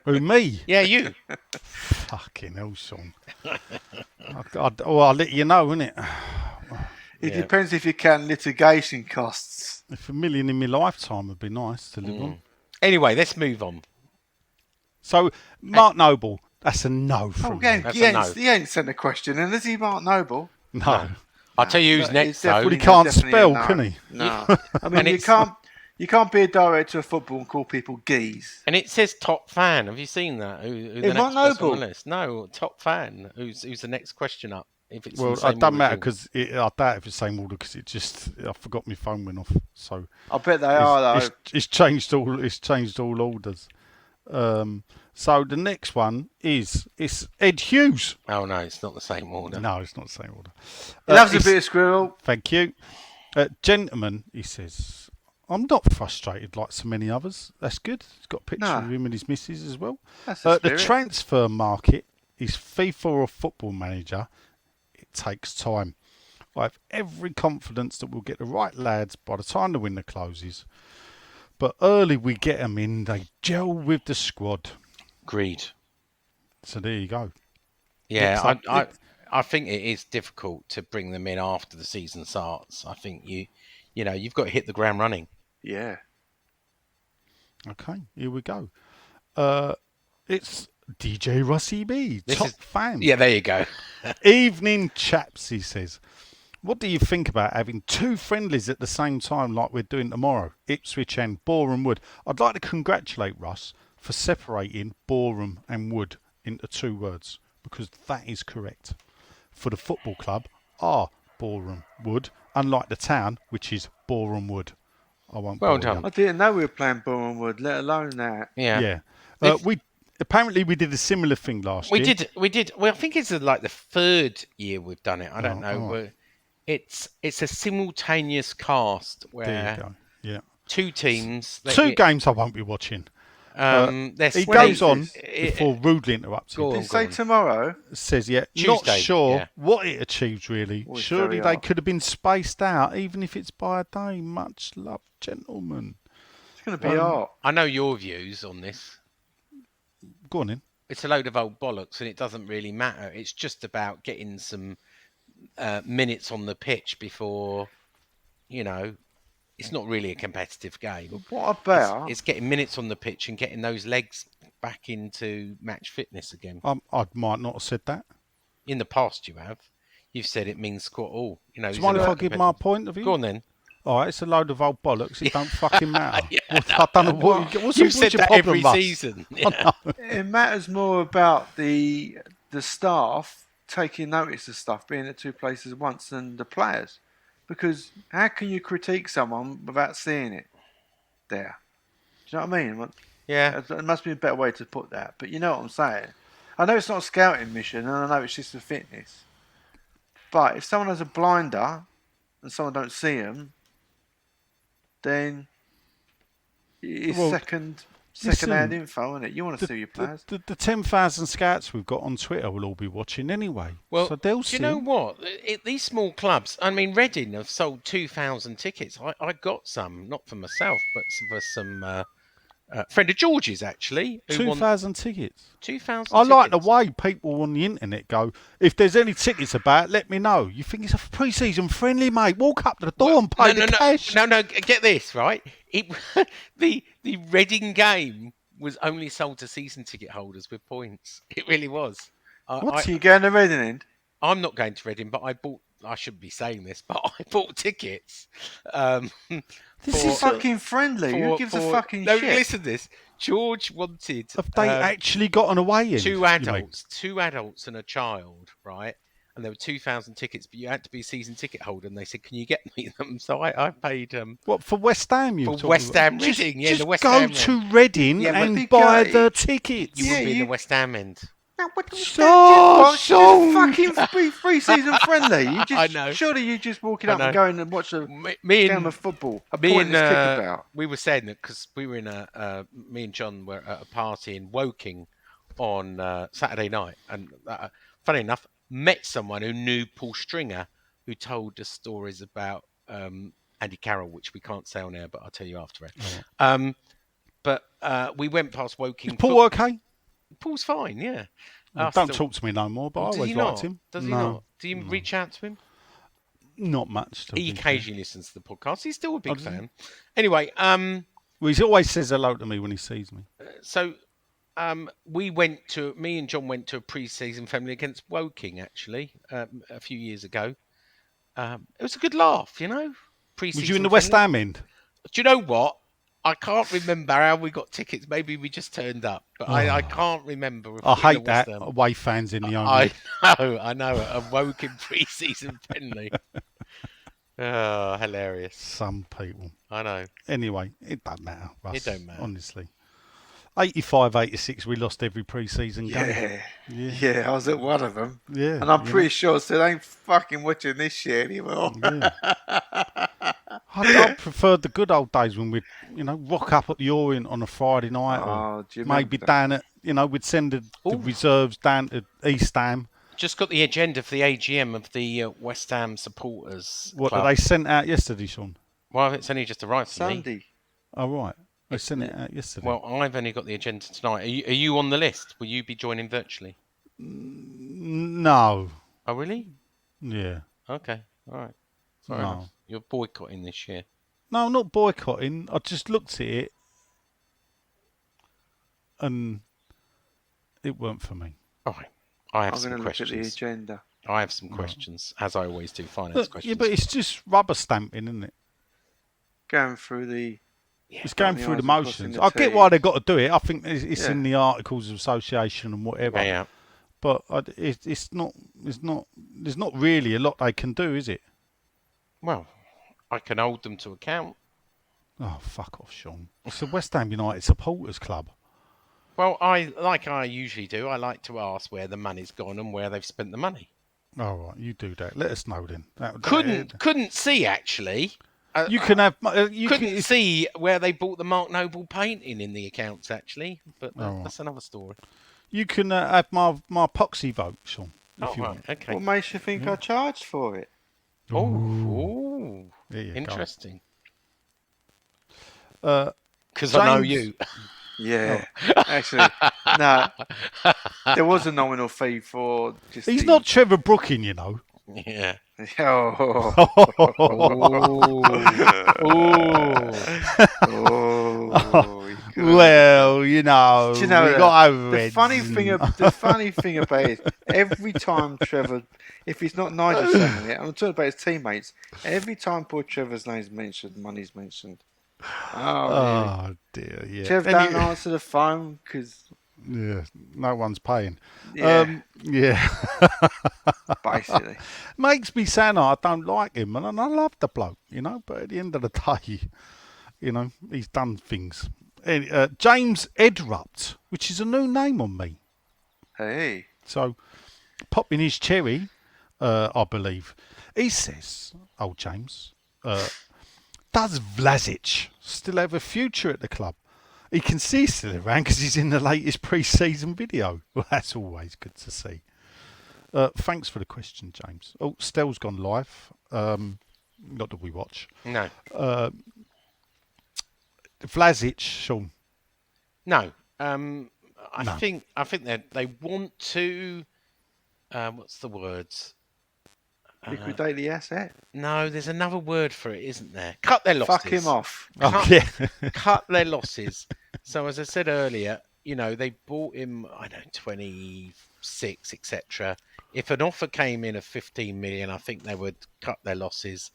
Who, me? Yeah, you. Fucking hell, son. I'll let you know, innit? It Yeah. depends if you count litigation costs. If $1 million in my lifetime would be nice to live on. Anyway, let's move on. So, Mark Noble, that's a no from me. That's a no. He ain't sent a question, and is he Mark Noble? No. I'll tell you who's But next, it's though. definitely- Well, he can't definitely a spell, no. can he? No. I And mean, it's- you can't be a director of football and call people geese. And it says top fan. Have you seen that? Who the Is next Mark person on Noble? the list? No, top fan. Who's the next question up? If it's in Well, the same it doesn't order matter as yours. because I doubt if it's the same order because I forgot my phone went off. So I bet they are, though. it's changed all orders. So the next one it's Ed Hughes. Oh no, it's not the same order. No, it's not the same order. He loves a it's- bit of squirrel. Thank you. Gentlemen, he says, I'm not frustrated like so many others. That's good. He's got a picture No. of him and his missus as well. That's the The spirit. transfer market is FIFA or Football Manager. It takes time. I have every confidence that we'll get the right lads by the time the window closes. But early we get them in, they gel with the squad. Agreed. So there you go. Yeah, I think it is difficult to bring them in after the season starts. I think you've got to hit the ground running. Yeah. Okay, here we go. It's DJ Russie B, top fan. Yeah, there you go. Evening, chaps, he says. What do you think about having 2 friendlies at the same time like we're doing tomorrow? Ipswich and Boreham Wood. I'd like to congratulate Russ for separating Boreham and Wood into 2 words, because that is correct. For the football club are Boreham Wood, unlike the town, which is Boreham Wood. I won't Well bore you. done. I didn't know we were playing Boreham Wood, let alone that. Yeah. Apparently we did a similar thing last year. We did. Well, I think it's like the 3rd year we've done it. I don't know. Right. It's a simultaneous cast There where you go. Yeah. 2 teams. 2 games I won't be watching. He goes on before rudely interrupts him. Did it say tomorrow? Says, not Tuesday, sure what it achieves, really. Well, it's Surely very they odd. could have been spaced out, even if it's by a day. Much love, gentlemen. It's going to be hot. I know your views on this. Go on in. It's a load of old bollocks, and it doesn't really matter. It's just about getting some minutes on the pitch before, it's not really a competitive game. What about... It's getting minutes on the pitch and getting those legs back into match fitness again. I might not have said that. In the past, you have. You've said it means squat all. Do you mind if I give my point of view? Go on then. All right, it's a load of old bollocks. It don't fucking matter. Yeah, I don't know what's You've said your that problem, every Russ? season. Yeah. It matters more about the staff taking notice of stuff being at 2 places at once than the players. Because how can you critique someone without seeing it there? Do you know what I mean? Yeah. There must be a better way to put that. But you know what I'm saying. I know it's not a scouting mission, and I know it's just a fitness. But if someone has a blinder and someone don't see them, then it's second-hand info, isn't it? You want to see your players. The 10,000 scouts we've got on Twitter will all be watching anyway. Well, so they'll do see. you know what? These small clubs, I mean, Reading have sold 2,000 tickets. I got some, not for myself, but for some friend of George's, actually. 2,000 tickets? 2,000 I like the tickets. way people on the internet go, if there's any tickets about, let me know. You think it's a pre-season friendly, mate? Walk up to the door and pay the cash. No, get this, right? The Reading game was only sold to season ticket holders with points. It really was. What, are you going to Reading End? I'm not going to Reading, but I shouldn't be saying this, but I bought tickets. This is fucking friendly. Who gives a fucking shit? Listen to this. George wanted... Have they actually got an away in? 2 adults and a child, right? And there were 2,000 tickets, but you had to be a season ticket holder. And they said, "Can you get me them?" So I paid. What, for West Ham? For West Ham Reading, yeah, the West go Ham to Reading and buy the tickets. You would be in the West Ham end. Fucking pre-season friendly. You just, I know. Surely you just walking up and going and watch a game of football. We were saying that because we were me and John were at a party in Woking on Saturday night, and funny enough, met someone who knew Paul Stringer, who told us stories about Andy Carroll, which we can't say on air, but I'll tell you after it. But we went past Woking. Is Paul okay? Paul's fine, yeah. Well, don't talk to me no more, but I always liked him. Does he not? Do you reach out to him? Not much. He occasionally listens to the podcast. He's still a big fan. Anyway, well, he always says hello to me when he sees me. So, me and John went to a pre-season friendly against Woking, actually, a few years ago. It was a good laugh, Pre-season was you in the West Ham end? Do you know what? I can't remember how we got tickets. Maybe we just turned up, but I can't remember. I hate that away fans in the own. I know. A Woking pre-season friendly. Oh, hilarious. Some people. I know. Anyway, it don't matter, Russ. It don't matter. Honestly. 85, 86, we lost every pre-season game. Yeah, I was at one of them. Yeah. And I'm pretty sure I said, I ain't fucking watching this shit anymore. Yeah. I preferred the good old days when we'd, rock up at the Orient on a Friday night. Or maybe down at, we'd send the reserves down to East Ham. Just got the agenda for the AGM of the West Ham supporters. What club. Did they sent out yesterday, Sean? Well, it's only just arrived Sunday. to me. Oh, right. I sent it out yesterday. Well, I've only got the agenda tonight. Are you on the list? Will you be joining virtually? No. Oh, really? Yeah. Okay. All right. Fair No. enough. You're boycotting this year. No, not boycotting. I just looked at it and it weren't for me. All right. I have I'm some going to look at the questions. agenda. I have some questions, as I always do. Finance Look, questions. yeah, but it's just rubber stamping, isn't it? Going through the. It's going the through the I's and crossing motions. the I get why T's. they've got to do it. I think it's Yeah. in the articles of association and whatever. Yeah. But it's not. There's not really a lot they can do, is it? Well, I can hold them to account. Oh, fuck off, Sean. It's the West Ham United supporters club. Well, I usually do. I like to ask where the money's gone and where they've spent the money. All right, you do that. Let us know then. Couldn't see actually. You can have. Couldn't see where they bought the Mark Noble painting in the accounts actually, but that's another story. You can have my poxy vote, Sean. If you want. Okay. What makes you think I charged for it? Oh, There you interesting. go. Because I know James- you. Yeah, actually, no. There was a nominal fee for just. He's not Trevor Brooking, you know. Yeah. Oh, oh, Well, you know, Do you know we that? got over the it. funny thing about it is every time Trevor, if he's not Nigel saying it, I'm talking about his teammates. Every time poor Trevor's name's mentioned, money's mentioned. Oh, really? Oh dear, yeah. Trev And don't you- answer the phone because Yeah, no one's paying. yeah, Yeah. basically. Makes me sad. I don't like him, and I love the bloke, you know. But at the end of the day, you know, he's done things. James Edrupt, which is a new name on me. Hey, So, popping his cherry, I believe. He says, "Oh, James, does Vlasic still have a future at the club? He can see he's still around because he's in the latest pre-season video." Well, that's always good to see. Thanks for the question, James. Oh, Stell's gone live. Not that we watch. No. Vlasic, Sean. No. No. I think they want to. What's the words? liquidate the asset. No, there's another word for it, isn't there? Cut their losses. Fuck him off. Oh, yeah. Cut their losses. So as I said earlier, you know, they bought him, 26, etc. If an offer came in of 15 million, I think they would cut their losses.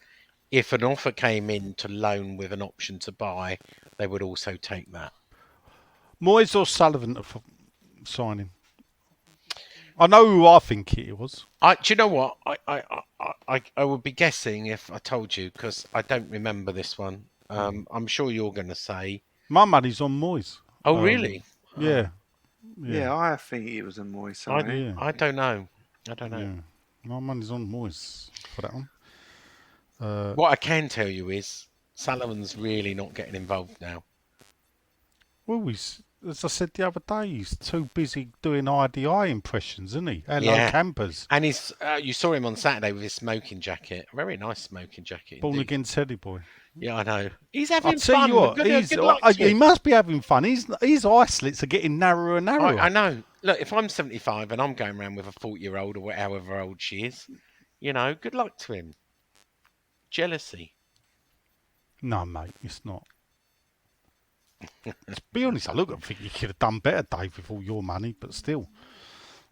If an offer came in to loan with an option to buy, they would also take that. Moyes or Sullivan to signing? I know who I think it was. Do you know what? I would be guessing if I told you because I don't remember this one. I'm sure you're going to say. My money's on Moyes. Oh, really? Yeah. Yeah, I think it was a Moyes signing. Yeah. I don't know. Yeah. My money's on Moyes for that one. What I can tell you is Sullivan's really not getting involved now. Well, as I said the other day, he's too busy doing IDI impressions, isn't he? Hello, campers. And you saw him on Saturday with his smoking jacket. A very nice smoking jacket. Born indeed. again Teddy boy. Yeah, I know. He's having I'll tell fun. you what, Good luck to he him. must be having fun. His eye slits are getting narrower and narrower. I know. Look, if I'm 75 and I'm going around with a 40-year-old or however old she is, you know, good luck to him. Jealousy. No, mate, it's not. To be honest, I think you could have done better, Dave, with all your money, but still.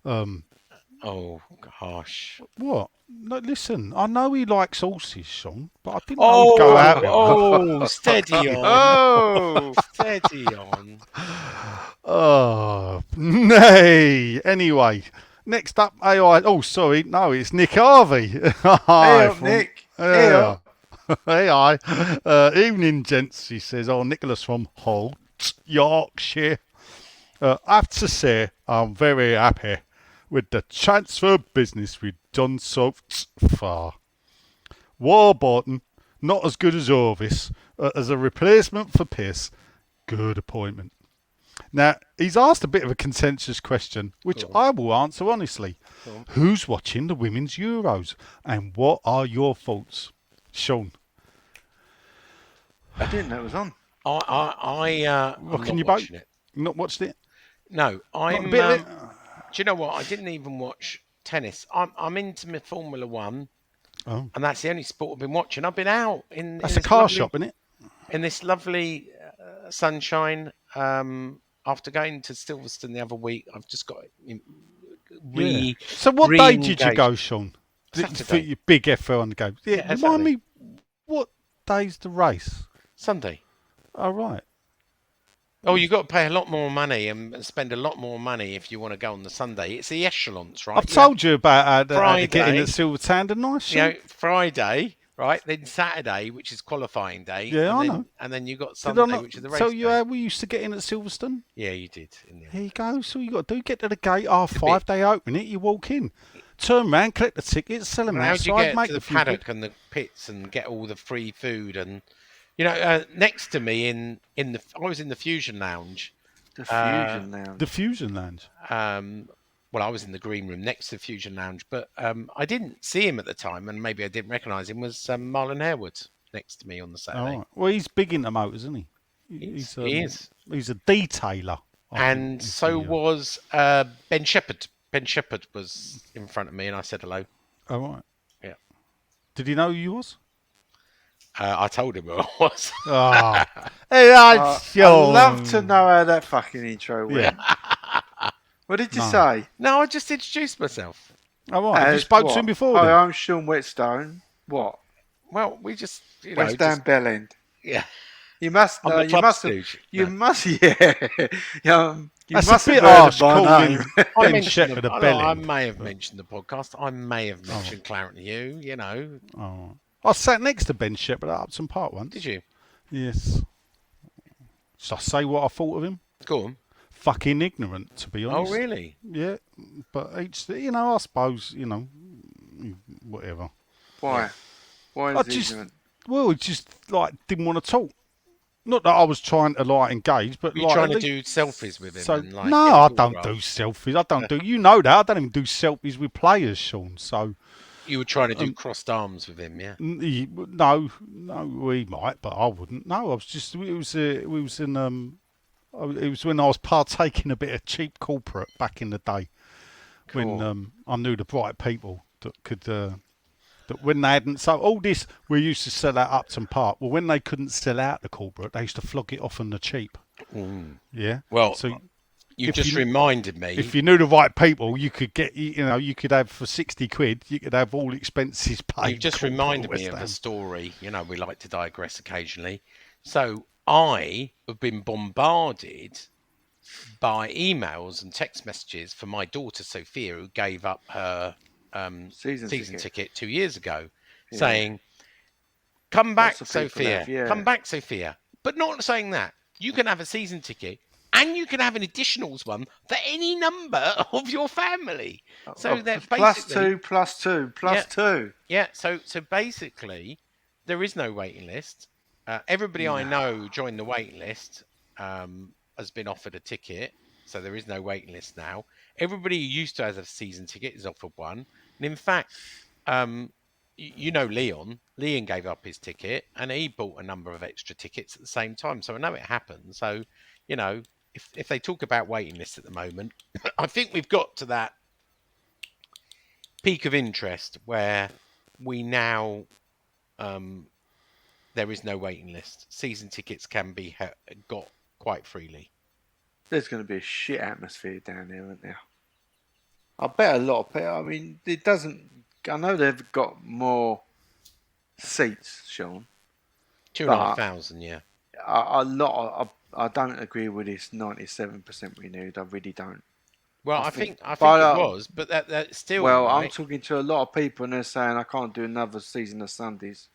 Oh, gosh. What? No, listen, I know he likes horses, Sean, but I didn't know he'd go out with them. Oh, steady on. Oh, Steady on. Oh, nay. Anyway, next up, AI. Oh, sorry, no, it's Nick Harvey. Hi, hey up, Nick. Hey up. AI. Evening, gents, he says. Oh, Nicholas from Hull, Yorkshire. I have to say, I'm very happy with the transfer business we've done so far. Warburton, not as good as Orvis, as a replacement for Pierce, good appointment. Now, he's asked a bit of a contentious question, which I will answer honestly. Who's watching the Women's Euros? And what are your thoughts? Sean? I didn't know it was on. I'm Well, can not you watching it. not watched it? No, Not a I'm. bit of Do it? you know what? I didn't even watch tennis. I'm into my Formula One, Oh, and that's the only sport I've been watching. I've been out in that's a this car lovely shop, isn't it? in this lovely sunshine. After going to Silverstone the other week, I've just got Yeah. So what day did you re-engaged. go, Sean? For Saturday. your big F1 game? Yeah. Yeah, Remind Saturday. me, what day's the race? Sunday. Oh, right. Oh, you've got to pay a lot more money and spend a lot more money if you want to go on the Sunday. It's the echelons, right? I've told you about how to Friday, get in at Silvertown and nice. you know, Friday, right? Then Saturday, which is qualifying day. Yeah, and I then, know. And then you got Did I Sunday, not which is the race tell you day. how we used to get in at Silverstone? Yeah, you did. In the end. Here you go. So you got to do, get to the gate, half-5, bit. they open it, you walk in. Turn round, collect the tickets, sell them How do you outside, get make to the a few paddock quid. and the pits and get all the free food and next to me I was in the Fusion Lounge. The Fusion Lounge. The Fusion Lounge. Well, I was in the green room next to the Fusion Lounge, but I didn't see him at the time, and maybe I didn't recognise him. Was Marlon Harewood next to me on the Saturday? Oh, right. Well, he's big into motors, isn't he? He is. He's a detailer. And so was Ben Shepherd. Ben Shepherd was in front of me, and I said hello. Oh, right. Yeah. Did he know who you was? I told him who I was. Oh, hey, that's I'd love to know how that fucking intro went. Yeah. What did you say? No, I just introduced myself. Oh, right. Have you spoke to him before? Hi, Then? I'm Sean Whetstone. What? Well, we just, West Ham Bell End. Yeah. You must I'm know. the You club must. stooge. You No. must. Yeah. You That's must a bit have heard harsh of my calling name. I Ben mentioned Shepherd the, a I bellend. may have mentioned the podcast. I may have mentioned Clarence Hugh, you know. Oh. I sat next to Ben Shepherd at Upton Park once. Did you? Yes. Should I say what I thought of him? Go on. Fucking ignorant, to be honest. Oh, really? Yeah, but each, I suppose, whatever. Why? Why I is he just, ignorant? well, he just didn't want to talk. Not that I was trying to engage, but Were you trying to do selfies with him? So and, no, get I his don't do autograph? selfies. I don't do. You know that I don't even do selfies with players, Sean. So You were trying to do crossed arms with him, yeah? no, we might, but I wouldn't. No, I was just. It was in. It was when I was partaking a bit of cheap corporate back in the day, when I knew the right people that could. That when they hadn't, so all this we used to sell out Upton Park. Well, when they couldn't sell out the corporate, they used to flog it off on the cheap. Yeah. Well, so you if just you- reminded me. if you knew the right people, you could get. You could have for 60 quid. You could have all expenses paid. You just corporate reminded me West of Ham. a story. You know, we like to digress occasionally. So I have been bombarded by emails and text messages for my daughter Sophia, who gave up her Season ticket 2 years ago, saying, "Come back, Lots of people Sophia. have, yeah. Come back, Sophia." But not saying that. You can have a season ticket. And you can have an additionals one for any number of your family. So that plus basically, plus two. yeah. So basically, there is no waiting list. Everybody I know who joined the waiting list has been offered a ticket, so there is no waiting list now. Everybody who used to have a season ticket is offered one, and in fact, you know Leon. Leon gave up his ticket, and he bought a number of extra tickets at the same time. So I know it happened. So if they talk about waiting lists at the moment, I think we've got to that peak of interest where we now there is no waiting list. Season tickets can be got quite freely. There's going to be a shit atmosphere down there, isn't there? I bet a lot of people. I mean, it doesn't. I know they've got more seats, Sean. 2,500, yeah. I don't agree with this 97% renewed. I really don't. Well, I think it but, was, but that still. Well, right? I'm talking to a lot of people, and they're saying I can't do another season of Sundays.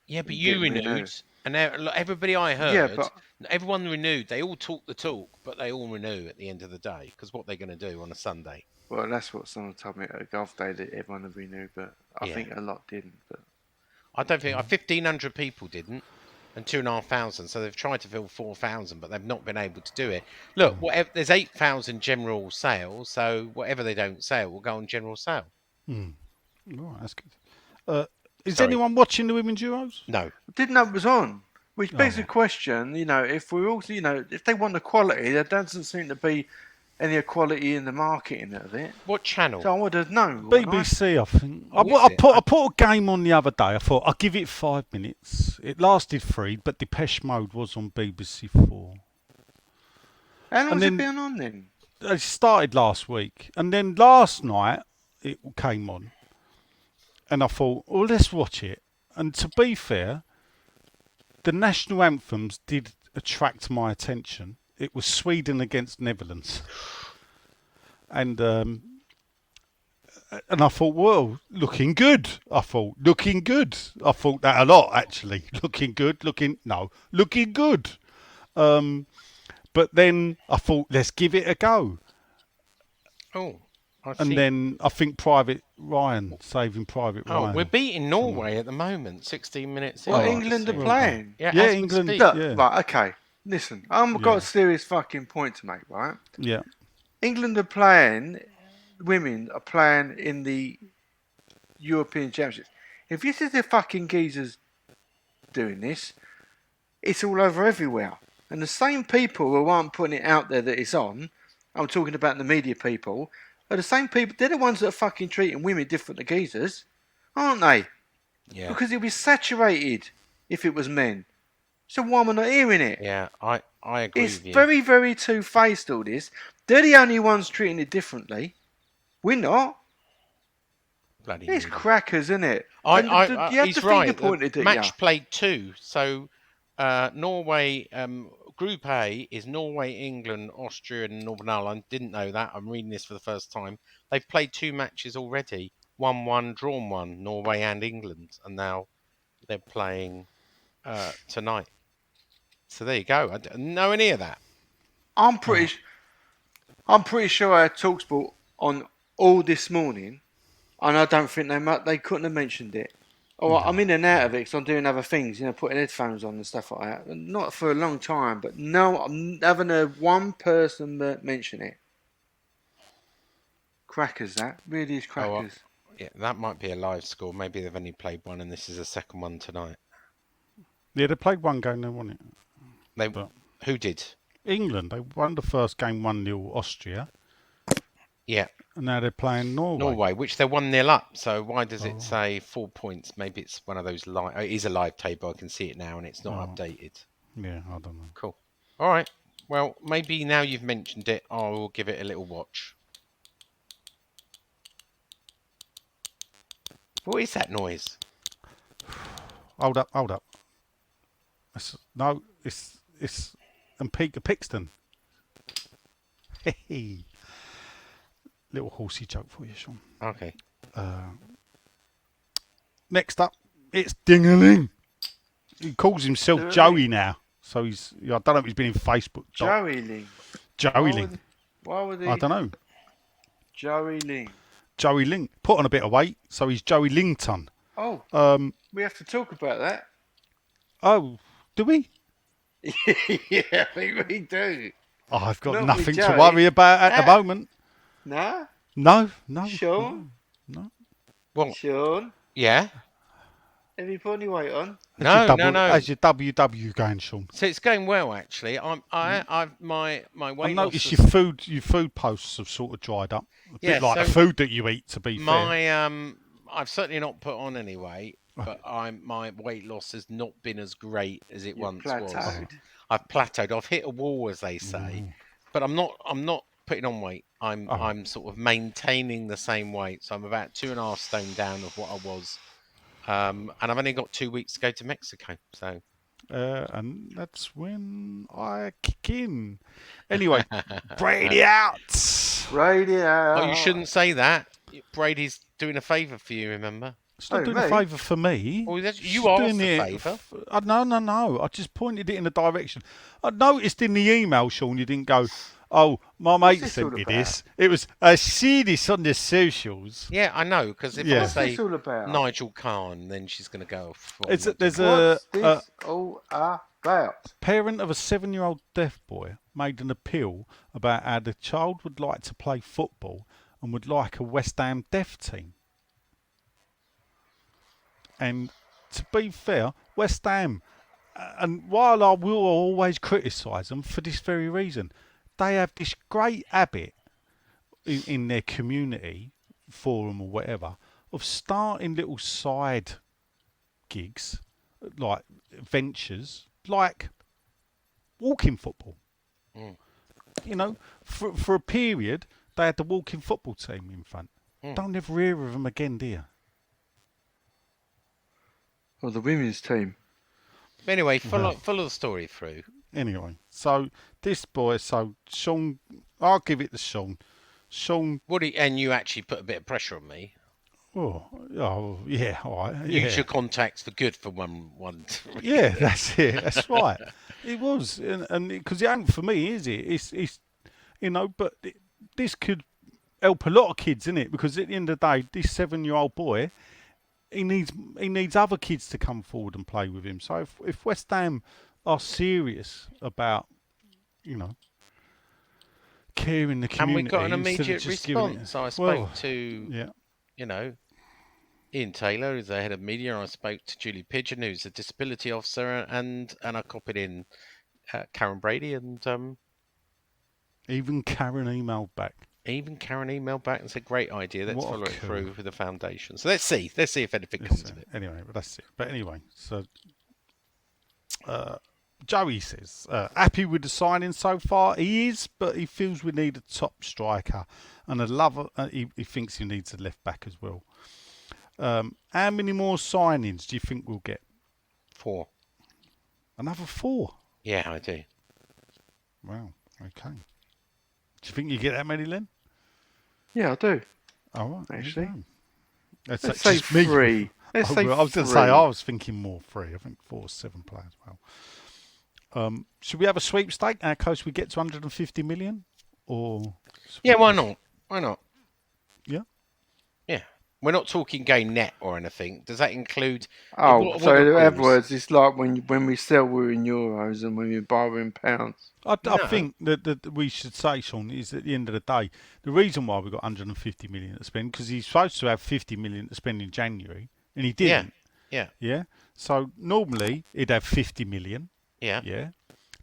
Yeah, but and you get renewed, and everybody I heard, Yeah, but everyone renewed. They all talk the talk, but they all renew at the end of the day because what they're going to do on a Sunday. well, that's what someone told me at a golf day that everyone had renewed, but I think a lot didn't. But I don't think 1,500 people didn't, and 2,500. So they've tried to fill 4,000, but they've not been able to do it. Look, there's 8,000 general sales, so whatever they don't sell will go on general sale. Right, that's good. Is anyone watching the women's Euros? No, I didn't know it was on. Which begs the question, if we're also, if they want equality, there doesn't seem to be any equality in the marketing of it. What channel? So I would have known. BBC, I think. I is it? put a game on the other day. I thought I'll give it 5 minutes. It lasted 3, but Depeche Mode was on BBC 4. How long And has then- it been on then? It started last week, and then last night it came on, and I thought, well, let's watch it. And to be fair, the national anthems did attract my attention. It was Sweden against Netherlands, and I thought, well, looking good. I thought that a lot actually. Looking good. But then I thought, let's give it a go. Oh, I see. And then I think Saving Private Ryan. we're beating Norway at the moment. 16 minutes. Well, in. England are playing. Yeah, Yeah, as we England- speak. Yeah. Right, okay. Listen, I've got a serious fucking point to make, right? Yeah. England are playing, women are playing in the European Championships. If this is the fucking geezers doing this, it's all over everywhere. And the same people who aren't putting it out there that it's on, I'm talking about the media people, are the same people, they're the ones that are fucking treating women different to geezers, aren't they? Yeah. Because it'd be saturated if it was men. So why am I not hearing it? Yeah, I agree It's with you. very, very two-faced, all this. They're the only ones treating it differently. We're not. Bloody It's idiot. crackers, isn't it? you have he's to right. think Pointed the at match you. played 2, so Norway, Group A is Norway, England, Austria, and Northern Ireland. Didn't know that. I'm reading this for the first time. They've played 2 matches already. 1-1, drawn 1, Norway and England, and now they're playing tonight. So there you go. I didn't know any of that. I'm pretty sure I had TalkSport on all this morning, and I don't think they couldn't have mentioned it. I'm in and out of it because I'm doing other things, putting headphones on and stuff like that. Not for a long time, but no, I haven't heard one person mention it. Crackers, that really is crackers. Yeah, that might be a live score. Maybe they've only played one, and this is the second one tonight. Yeah, they played one game, they won it. Who did? England, they won the first game 1-0 Austria, Yeah, and now they're playing Norway. which they're 1-0 up. So why does it say 4 points? Maybe it's one of those live. It is a live table. I can see it now, and it's not updated. Yeah, I don't know. Cool. All right. Well, maybe now you've mentioned it, I will give it a little watch. What is that noise? Hold up. It's Pixton. Hey. Little horsey joke for you, Sean. Okay. Next up, it's Dingaling. He calls himself Joey now. So I don't know if he's been in Facebook. Joey Ling. Joey Ling. Why would he? I don't know. Joey Ling. Joey Ling. Put on a bit of weight, so he's Joey Lington. Oh, we have to talk about that. Oh, do we? Yeah, I think we do. Oh, I've got Not with nothing to Joey. worry about at the moment. Nah? No. Sean? No. Well, Sean? yeah. Have you put any weight on? No. How's your WW going, Sean? So it's going well, actually. My weight I noticed loss your food posts have sort of dried up. A Yeah, bit like the so food that you eat, to be fair. I've certainly not put on any weight, but my weight loss has not been as great as it once was. Plateaued. I've plateaued. I've hit a wall, as they say, but I'm not putting on weight. I'm sort of maintaining the same weight. So I'm about 2.5 stone down of what I was, and I've only got 2 weeks to go to Mexico. So And that's when I kick in. Anyway, Brady out. Radio. oh, you shouldn't say that. Brady's doing a favour for you. Remember? It's not Oh, doing me? a favour for me. Oh, you She's asked doing a it favour. No. I just pointed it in a direction. I noticed in the email, Sean, you didn't go, oh, my mate this sent all me about? this. It was, I see this on the socials. Yeah, I know. Because if Yeah. I What's say this all about? Nigel Khan, then she's going to go. There's What's a this all about? parent of a 7-year-old deaf boy made an appeal about how the child would like to play football and would like a West Ham deaf team. And to be fair, West Ham And while I will always criticise them for this very reason, they have this great habit in their community, forum or whatever, of starting little side gigs, like ventures, like walking football. You know, for a period, they had the walking football team in front. Don't ever hear of them again, do you? Or the women's team. Anyway, follow the story through. Anyway, so this boy, so Sean, I'll give it to Sean. Sean. And you actually put a bit of pressure on me. Oh yeah, all right. Use your contacts for good for one. Yeah, that's it. That's right. It was, and because it ain't for me, is it? It's you know, but this could help a lot of kids, innit? Because at the end of the day, this 7-year-old boy, he needs other kids to come forward and play with him. So if West Ham are serious about, you know, caring the community, and we got an instead of immediate just giving response. I spoke to, yeah, you know, Ian Taylor, who's the head of media. I spoke to Julie Pigeon, who's a disability officer, and I copied in Karen Brady, and even Karen emailed back. Even Karen emailed back and said, "Great idea. Let's What a follow it coup. through with the foundation." So let's see if anything comes of it. Anyway, but that's it. But anyway, so Joey says, happy with the signing so far. He is, but he feels we need a top striker and a lover. He thinks he needs a left back as well. How many more signings do you think we'll get? 4. Another 4? Yeah, I do. Wow. Okay. Do you think you get that many, Len? Yeah, I do. Oh, right. Actually. Let's say 3. Let's say I was going to say, I was thinking more 3. I think 4 or 7 players. Well, should we have a sweepstake? How close we get to 150 million? Or Yeah, why not? Why not? Yeah. Yeah. We're not talking game net or anything. Does that include? Oh, what so are the in other rules? words, it's like when we sell, we're in euros, and when we buy, we're in pounds. I No. think that we should say, Sean, is at the end of the day, the reason why we got 150 million to spend, because he's supposed to have 50 million to spend in January, and he didn't. Yeah. Yeah. So normally he'd have 50 million. Yeah. Yeah.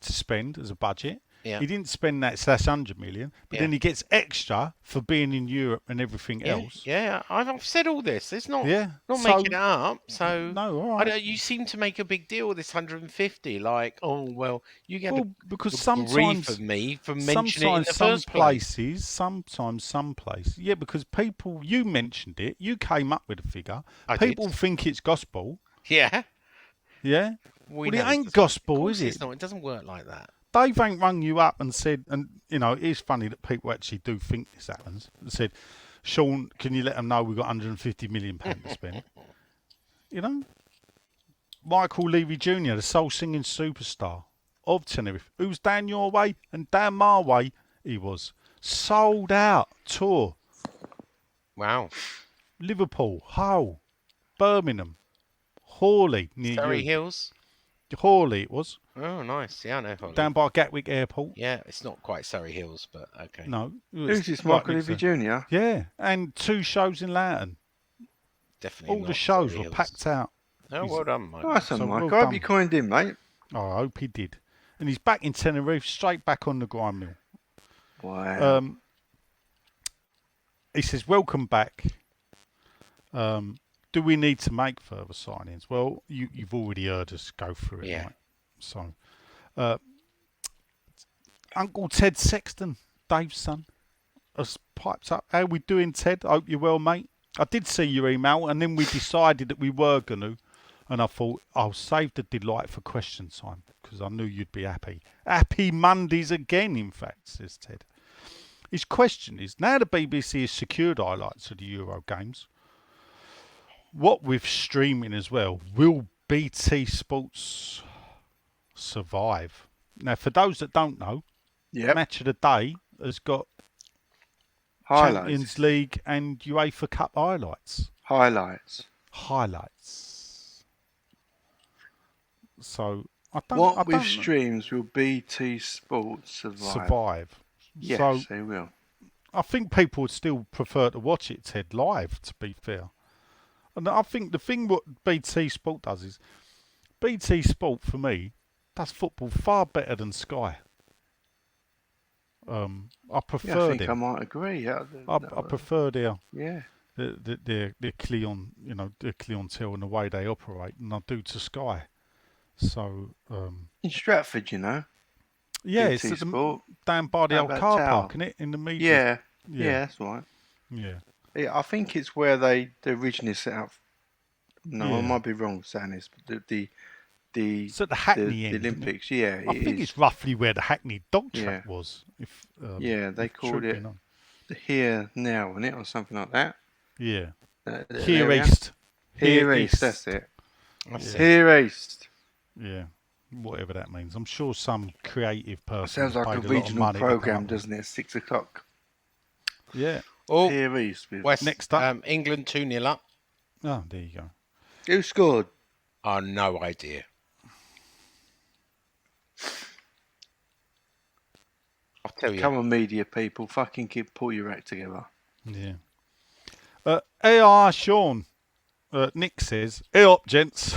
To spend as a budget. Yeah. He didn't spend that, so that's 100 million. But then he gets extra for being in Europe and everything else. Yeah. I've said all this. It's not. Yeah. Not So- making it up. So No, all right. you seem to make a big deal with this 150. Like, oh well, you get Well, because grief sometimes of me for mentioning it in the some first place. places, sometimes some places. Yeah, because people, you mentioned it, you came up with a figure. I People did. think it's gospel. Yeah. Yeah. We Well, it know ain't doesn't- gospel, of course is it's it? not. It doesn't work like that. Dave ain't rung you up and said, and you know, it is funny that people actually do think this happens. And said, Sean, can you let them know we've got 150 million pounds to spend? You know, Michael Levy Jr., the soul singing superstar of Tenerife, who's down your way and down my way. He was sold out tour. Wow. Liverpool, Hull, Birmingham, Hawley near Surrey you. Hills. Hawley it was Oh, nice. Yeah, I know. Holly. down by Gatwick Airport. Yeah, it's not quite Surrey Hills, but okay. No, it was Who's this, right Michael next Levy to- Jr.? Yeah, and 2 shows in Loughton. Definitely. All the not shows Surrey were Hills. packed out. Oh, well done, Mike. Nice So one, well Mike. I hope done. you coined him, mate. Oh, I hope he did. And he's back in Tenerife, straight back on the grind mill. Wow. He says, welcome back. Do we need to make further signings? Well, you've already heard us go through it. Yeah. Mike. So, Uncle Ted Sexton, Dave's son, has piped up. How we doing, Ted? Hope you're well, mate. I did see your email, and then we decided that we were going to. And I thought, I'll save the delight for question time, because I knew you'd be happy. Happy Mondays again, in fact, says Ted. His question is, now the BBC has secured highlights of the Euro games, what with streaming as well, will BT Sports survive? Now, for those that don't know, Yep. Match of the Day has got Highlights. Champions League and UEFA Cup highlights. Highlights. So, I don't What I with don't streams will BT Sports survive. Yes, So, they will. I think people would still prefer to watch it, Ted, live, to be fair. And I think the thing what BT Sport does is BT Sport for me does football far better than Sky. I I prefer think I them. might agree. I prefer their Yeah. clientele and the way they operate, and I do to Sky. So In Stratford, yeah, BT it's at the Sport. down by the How old about car Tower? park, isn't it? In the media. Yeah, that's right. Yeah. Yeah, I think it's where they originally set up. No, I Yeah. might be wrong saying this, but the It's at the Hackney the end. isn't it? Olympics, yeah, I think it's roughly where the Hackney dog track was. If yeah, they if called truth be it known. the Here Now, wasn't it, or something like that. Yeah. That Here area. East. Here East, that's it. That's it. Here East. Yeah. Whatever that means. I'm sure some creative person Sounds like a paid a lot of regional money to come program, up with- doesn't it? 6 o'clock. Yeah. Oh, Here East. With West. Next up. England 2-0 up. Oh, there you go. Who scored? Oh, no idea. I'll tell you. Come on, media people, fucking pull your act together. Yeah. AR Sean. Nick says, "Hey up, gents.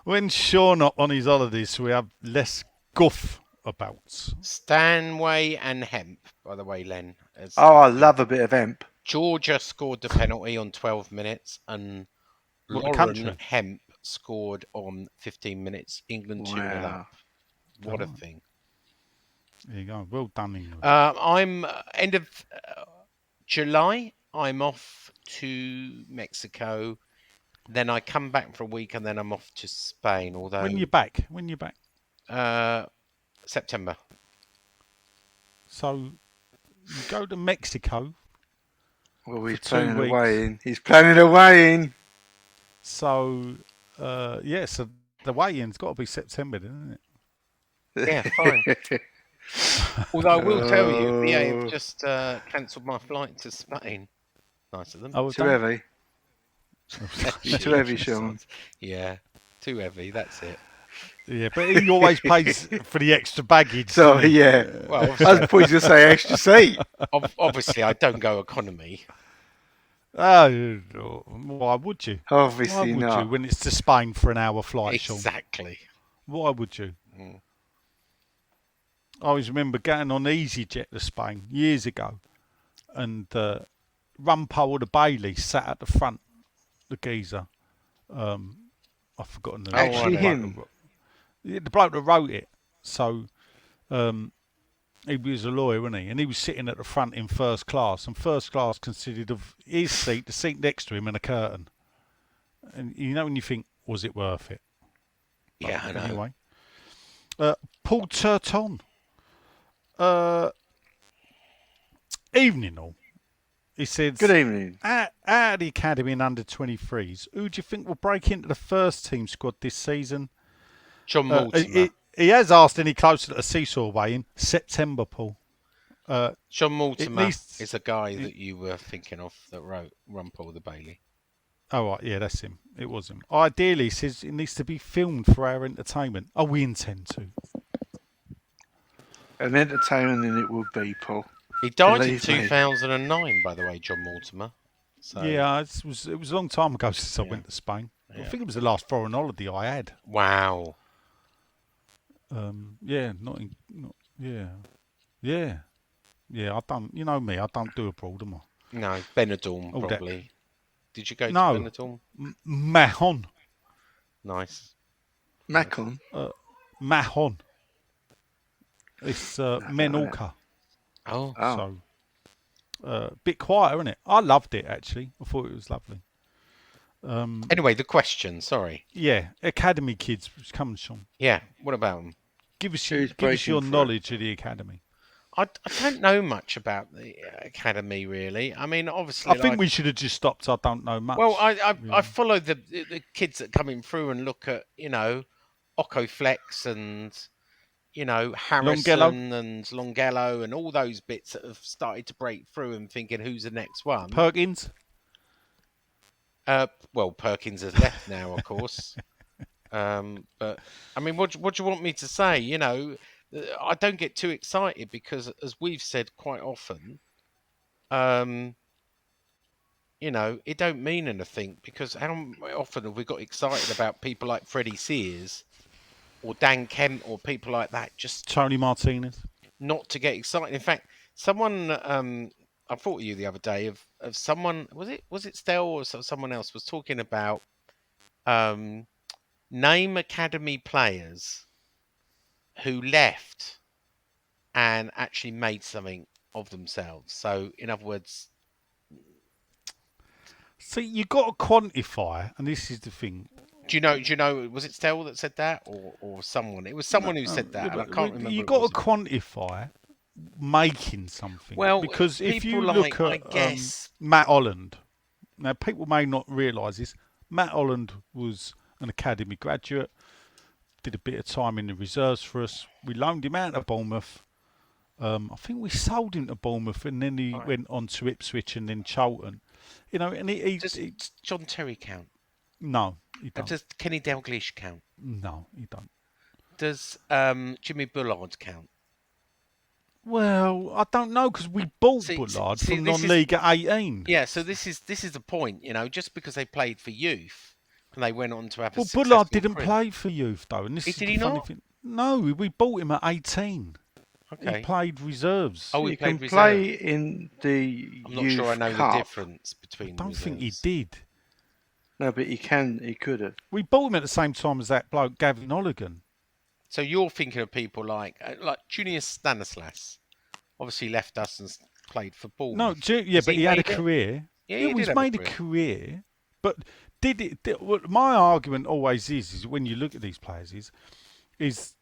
When's Sean up on his holidays so we have less guff about?" Stanway and Hemp, by the way, Len. Oh, I love a bit of Emp. Georgia scored the penalty on 12 minutes, and What, the Lauren country? Hemp scored on 15 minutes. England 2-0 Wow. up. What a thing. There you go. Well done, England. I'm end of July. I'm off to Mexico. Then I come back for a week, and then I'm off to Spain. Although When you back? September. So you go to Mexico. Well, he's For 2 planning a weeks. weigh-in. He's planning a weigh-in. So so the weigh-in's got to be September, isn't it? Yeah, fine. Although I will tell you, BA have just cancelled my flight to Spain. Nice of them. Oh, Too heavy. Too heavy, Sean. Yeah, too heavy. That's it. Yeah, but he always pays for the extra baggage. So, doesn't he? yeah. Well, I was going to say extra seat. obviously, I don't go economy. Oh, why would you? Why Obviously would not. you when it's to Spain for an hour flight, Sean? Exactly. Why would you? Mm. I always remember getting on EasyJet to Spain years ago, and Rumpo or the Bailey sat at the front, the geezer. I've forgotten the name. Actually him? Yeah, the bloke that wrote it. So he was a lawyer, wasn't he? And he was sitting at the front in first class, and first class consisted of his seat, the seat next to him, and a curtain. And you know when you think, was it worth it? Yeah, I know. Anyway, Paul Turton. Evening all. He said, Good evening. At the academy in under 23s, who do you think will break into the first team squad this season? John Mortimer. He has asked any closer to the seesaw weigh-in. September, Paul. John Mortimer needs- is a guy that you were thinking of that wrote Rumpole the Bailey. Oh, right, yeah, that's him. It was him. Ideally, he says it needs to be filmed for our entertainment. Oh, we intend to. An entertainment and it will be, Paul. He died in Believe me. 2009, by the way, John Mortimer. So, Yeah, it was a long time ago since I Yeah. went to Spain. I Yeah. think it was the last foreign holiday I had. Wow. Yeah, yeah. I don't. You know me. I don't do abroad, am I? No, Benidorm, Oh, that- probably. Did you go to No. Benidorm? Mahon. Nice. Macon. Mahon. It's Menorca. Oh, Oh. So, bit quieter, isn't it? I loved it actually. I thought it was lovely. anyway, the question, sorry. Yeah, academy kids, come on, Sean. Yeah, what about them? Give us Who's your breaking through? knowledge of the academy. I don't know much about the academy, really. I mean, obviously... I think we should have just stopped. I don't know much. Well, I follow the kids that come in through and look at, Ocoflex and, Harrison Longello. and Longello and all those bits that have started to break through and thinking, who's the next one? Perkins. Well, Perkins has left now, of course. But, I mean, what do you want me to say? I don't get too excited because, as we've said quite often, it don't mean anything, because how often have we got excited about people like Freddie Sears or Dan Kemp or people like that, just Tony Martinez. not to get excited? In fact, someone, I thought of you the other day of someone, was it Stell or someone else was talking about name academy players who left and actually made something of themselves. So, in other words, See, you got to quantify, and this is the thing. do you know? Was it Stell that said that, or someone? It was someone who said that, and I can't remember. You got to quantify making something. Well, because if you people look like, at I guess, Matt Holland, now people may not realise this. Matt Holland was an academy graduate, did a bit of time in the reserves for us. We loaned him out to Bournemouth. I think we sold him to Bournemouth, and then he went on to Ipswich and then Charlton. And does John Terry count? No, he don't. Does Kenny Dalglish count? No, he don't. Does Jimmy Bullard count? Well, I don't know, because we bought Bullard from non-league at 18. Yeah, so this is the point, just because they played for youth and they went on to have a Well, Bullard didn't play for youth though, and this is did the he funny not? thing. No, we bought him at 18. Okay. He played reserves. Oh, he You played can reserve. play in the I'm not youth sure I know cup. the difference between. I don't think he reserves. did. No, but he could have. We bought him at the same time as that bloke Gavin Olligan. So you're thinking of people like Junius Stanislas, obviously left us and played for Bournemouth. No, Has but he had a made it? career. Yeah, he he was did have a made a career, but my argument always is when you look at these players is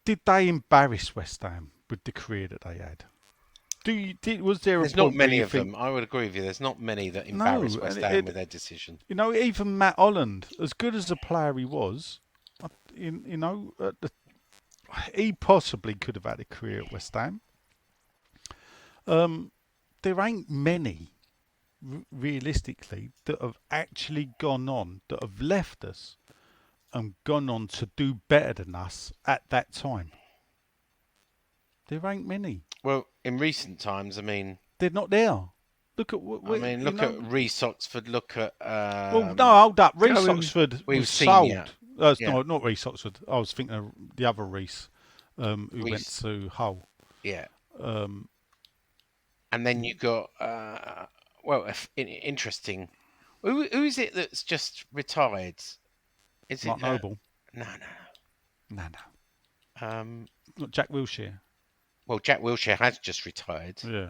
did they embarrass West Ham with the career that they had? Was there There's a not point where many you of think, them. I would agree with you. There's not many that embarrass West Ham with their decision. Even Matt Holland, as good as a player he was, he possibly could have had a career at West Ham. There ain't many, realistically, that have actually gone on, that have left us and gone on to do better than us at that time. There ain't many. Well, in recent times, I mean, they're not there. Look at at Reece Oxford. Look at. Well, no, hold up. Reece Oxford was sold. No, not Reece Oxford. I was thinking of the other Reece, who went to Hull. Yeah. And then you got interesting. Who is it that's just retired? Is Mark it Noble? No. Not Jack Wilshere. Well, Jack Wilshere has just retired. Yeah.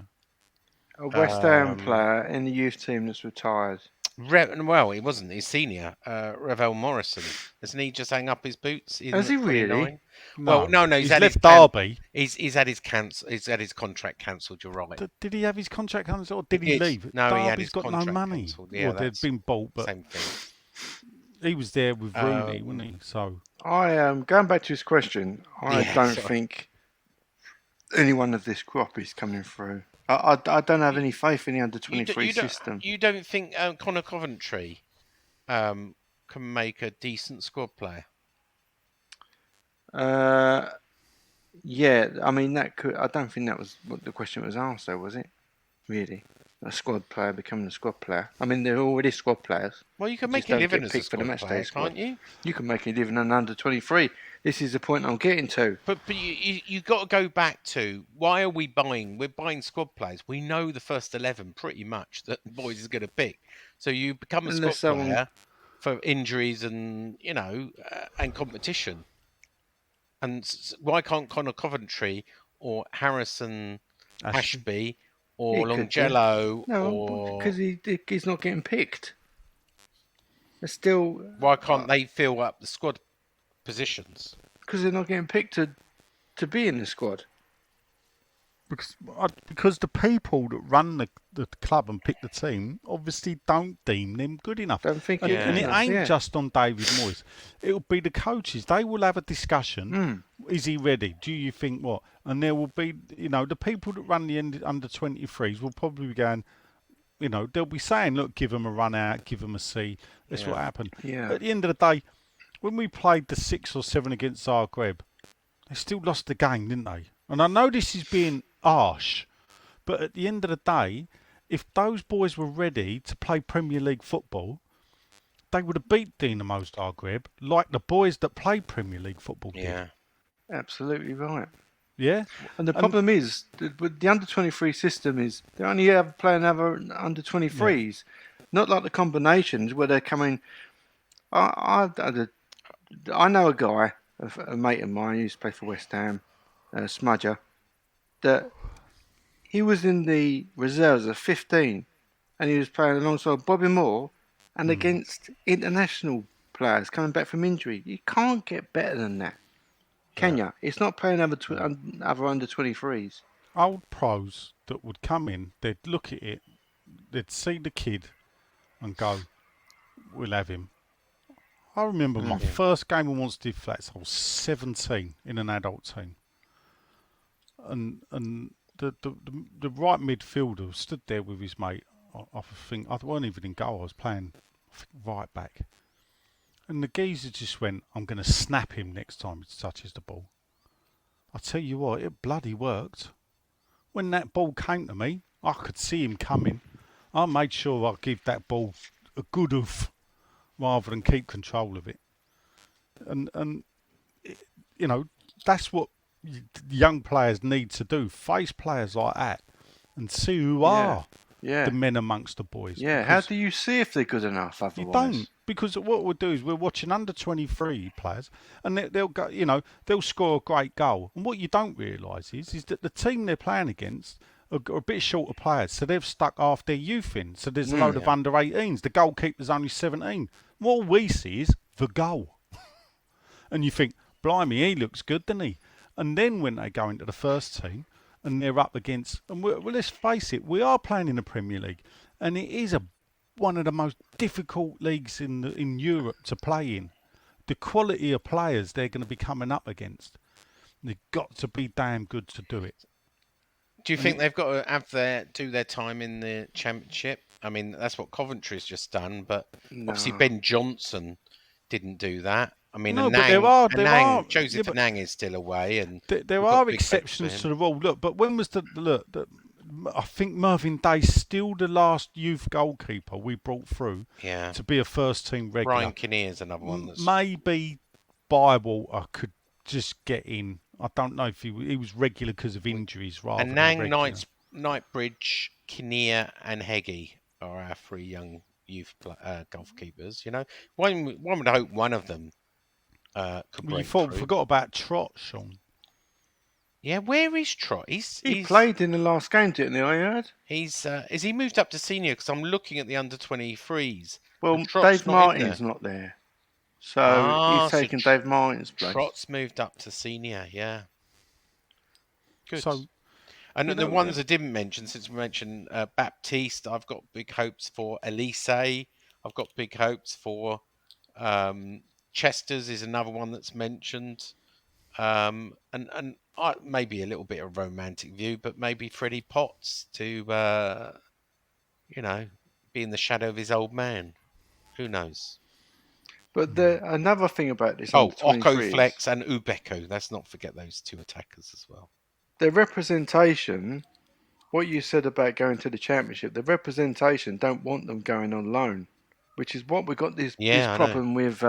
A West Ham player in the youth team that's retired. Well, he wasn't. He's senior. Ravel Morrison. Hasn't he just hang up his boots? Has he really? Well, no. He's left Derby. He's had his He's had his contract cancelled. You're right. Did he have his contract cancelled, or did he leave? No, Derby's he had his got contract no money. cancelled. Yeah, well, they'd been bought, but same thing. He was there with Rooney, wasn't he? So going back to his question. I don't think anyone of this crop is coming through. I don't have any faith in the under-23 system. You don't think Connor Coventry can make a decent squad player? Yeah, I mean that could. I don't think that was what the question was asked, though, was it? Really, a squad player becoming a squad player. I mean, they're already squad players. Well, you can make a living as a squad player, can't you? You can make a living on under-23. This is the point I'm getting to. But you got to go back to why are we buying? We're buying squad players. We know the first 11 pretty much that boys is going to pick. So you become a squad player for injuries and and competition. And why can't Connor Coventry or Harrison Ashby or Longjello because he's not getting picked. Still, why can't they fill up the squad positions? Because they're not getting picked to be in the squad. Because the people that run the club and pick the team obviously don't deem them good enough. Don't think and it ain't just on David Moyes. It'll be the coaches. They will have a discussion. Is he ready? Do you think what? And there will be, the people that run the under-23s will probably be going, they'll be saying, look, give them a run out, give them a C. That's what happened. Yeah. At the end of the day, when we played the 6 or 7 against Zagreb, they still lost the game, didn't they? And I know this is being harsh, but at the end of the day, if those boys were ready to play Premier League football, they would have beat Dinamo Zagreb like the boys that play Premier League football did. Yeah. Absolutely right. Yeah? And the problem is, with the under-23 system is they only have playing other under-23s, not like the combinations where they're coming. I know a guy, a mate of mine, who used to play for West Ham, Smudger, that he was in the reserves at 15, and he was playing alongside Bobby Moore and against international players coming back from injury. You can't get better than that, can you? It's not playing other under-23s. Old pros that would come in, they'd look at it, they'd see the kid and go, we'll have him. I remember my first game on Wanstead Flats, I was 17 in an adult team. And the right midfielder stood there with his mate. I think I weren't even in goal. I was playing right back, and the geezer just went, "I'm going to snap him next time he touches the ball." I tell you what, it bloody worked. When that ball came to me, I could see him coming. I made sure I give that ball a good oof rather than keep control of it. And you know, that's what young players need to do. Face players like that and see who are the men amongst the boys. Yeah, how do you see if they're good enough otherwise? You don't, because what we'll do is we're watching under 23 players, and they'll go, you know, they'll score a great goal. And what you don't realise is that the team they're playing against are a bit short of players, so they've stuck half their youth in. So there's a load of under 18s. The goalkeeper's only 17. What we see is the goal, and you think, blimey, he looks good, doesn't he? And then when they go into the first team and they're up against, and well, let's face it, we are playing in the Premier League, and it is one of the most difficult leagues in Europe to play in. The quality of players they're going to be coming up against, they've got to be damn good to do it. Do you think they've got to do their time in the Championship? I mean, that's what Coventry's just done, but obviously Ben Johnson didn't do that. I mean, no, but there are Joseph Anang is still away, and there are exceptions to the rule. Look, but when was I think Mervyn Day's still the last youth goalkeeper we brought through to be a first team regular. Brian Kinnear's another one. Maybe Bywater could just get in. I don't know if he was regular because of injuries rather than regular. Knightbridge, Kinnear, and Heggie are our three young youth goalkeepers. You know, one would hope one of them could break through. Forgot about Trott, Sean. Yeah, where is Trott? He played in the last game, didn't he? I heard. Is he moved up to senior? Because I'm looking at the under 23s. Well, Dave Martin's not there, so he's taken Dave Martin's place. Trott's moved up to senior. Yeah. Good. So, and the ones I didn't mention, since we mentioned Baptiste, I've got big hopes for Elise. I've got big hopes for Chester's is another one that's mentioned. And maybe a little bit of romantic view, but maybe Freddie Potts to, be in the shadow of his old man. Who knows? But another thing about this... Oko Flex and Ubeko. Let's not forget those two attackers as well. The representation, what you said about going to the Championship, the representation don't want them going on loan, which is what we got this problem with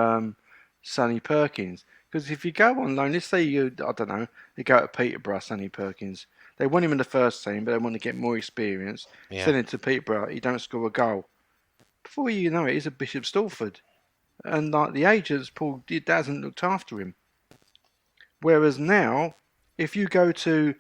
Sonny Perkins. Because if you go on loan, let's say you go to Peterborough, Sonny Perkins. They want him in the first team, but they want to get more experience. Yeah. Send him to Peterborough, he don't score a goal. Before you know it, he's a Bishop Stortford. And like the agents, Paul hasn't looked after him. Whereas now, if you go to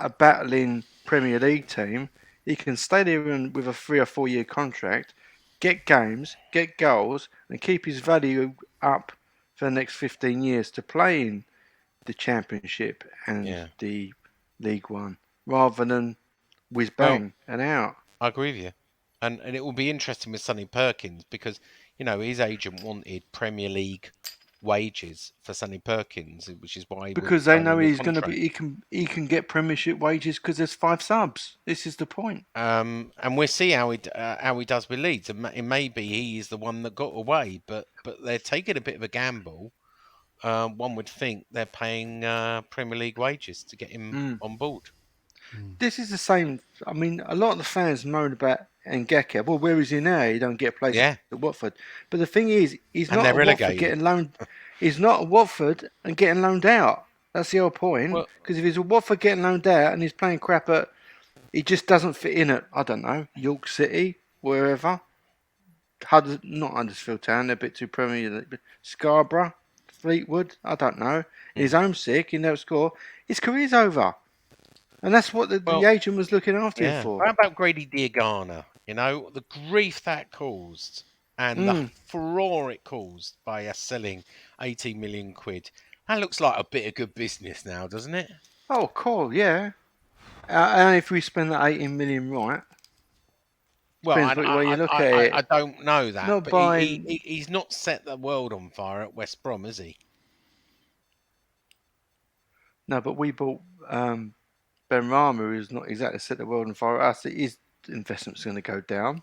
a battling Premier League team, he can stay there with a 3 or 4 year contract, get games, get goals, and keep his value up for the next 15 years to play in the Championship and the League One, rather than whiz bang and out. I agree with you. And it will be interesting with Sonny Perkins because, his agent wanted Premier League wages for Sonny Perkins, which is why because they know he's going to be he can get Premiership wages because there's 5 subs. This is the point. And we'll see how he does with Leeds. And maybe he is the one that got away, but they're taking a bit of a gamble. One would think they're paying Premier League wages to get him on board. This is the same. I mean, a lot of the fans moan about Ngakia. Well, where is he now? He don't get a place Yeah. at Watford. But the thing is, he's And not they're at Watford relegated. getting loaned. He's not at Watford and getting loaned out. That's the whole point. Well- Because if he's at Watford getting loaned out and he's playing crap at, he just doesn't fit in at, I don't know, York City, wherever. Not Huddersfield Town, they're a bit too Premier League. Scarborough, Fleetwood, I don't know. He's homesick, he never score. His career's over. And that's what the agent was looking after him for. How about Grady Diagana? You know, the grief that caused and the furore it caused by us selling 18 million quid. That looks like a bit of good business now, doesn't it? Oh, cool, yeah. And if we spend that 18 million right, Well, depends what way you look at it. I don't know that, Not but buying- he's not set the world on fire at West Brom, is he? No, but we bought Ben Rama, who's not exactly set the world on fire at us. His investment's going to go down.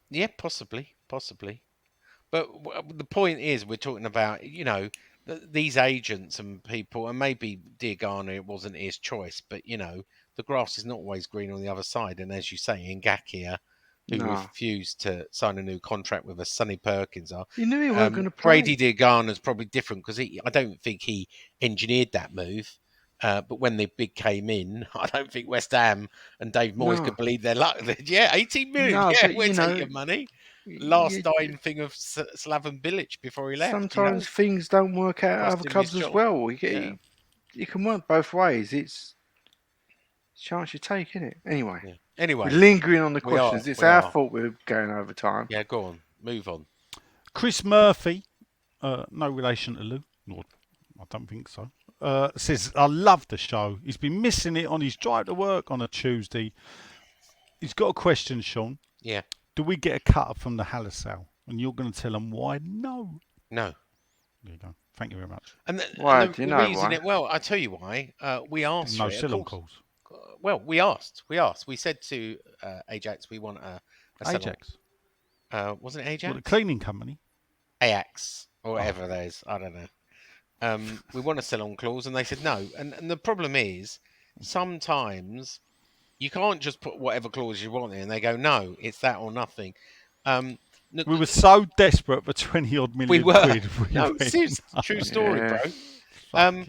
Yeah, possibly. But the point is, we're talking about, you know, these agents and people, and maybe Diagana, it wasn't his choice, but, you know, the grass is not always green on the other side. And as you say, Ngakia, who refused to sign a new contract with us, Sonny Perkins are. You knew he weren't going to play. Grady Diagana's probably different because I don't think he engineered that move. But when the bid came in, I don't think West Ham and Dave Moyes could believe their luck. 18 million, we'll take your money. Last dying thing of Slaven Bilic before he left. Sometimes things don't work out at other clubs as well. You can work both ways. It's a chance you take, isn't it? Anyway, we're lingering on the questions. It's our fault we're going over time. Yeah, go on. Move on. Chris Murphy, no relation to Lou. No, I don't think so. Says, I love the show. He's been missing it on his drive to work on a Tuesday. He's got a question, Sean. Yeah. Do we get a cut from the Hallisale? And you're going to tell him why? No. No. There you go. Thank you very much. And why? Do you know why? Well, I tell you why. We asked. No sell-on calls. Well, we asked. We said to Ajax, we want a Ajax. Wasn't it Ajax? What, the cleaning company? Ajax or whatever that is. I don't know. We want a sell-on clause, and they said no. And the problem is, sometimes you can't just put whatever clause you want in, and they go, no, it's that or nothing. We were so desperate for 20-odd million we were. quid. No, seriously, true story, bro.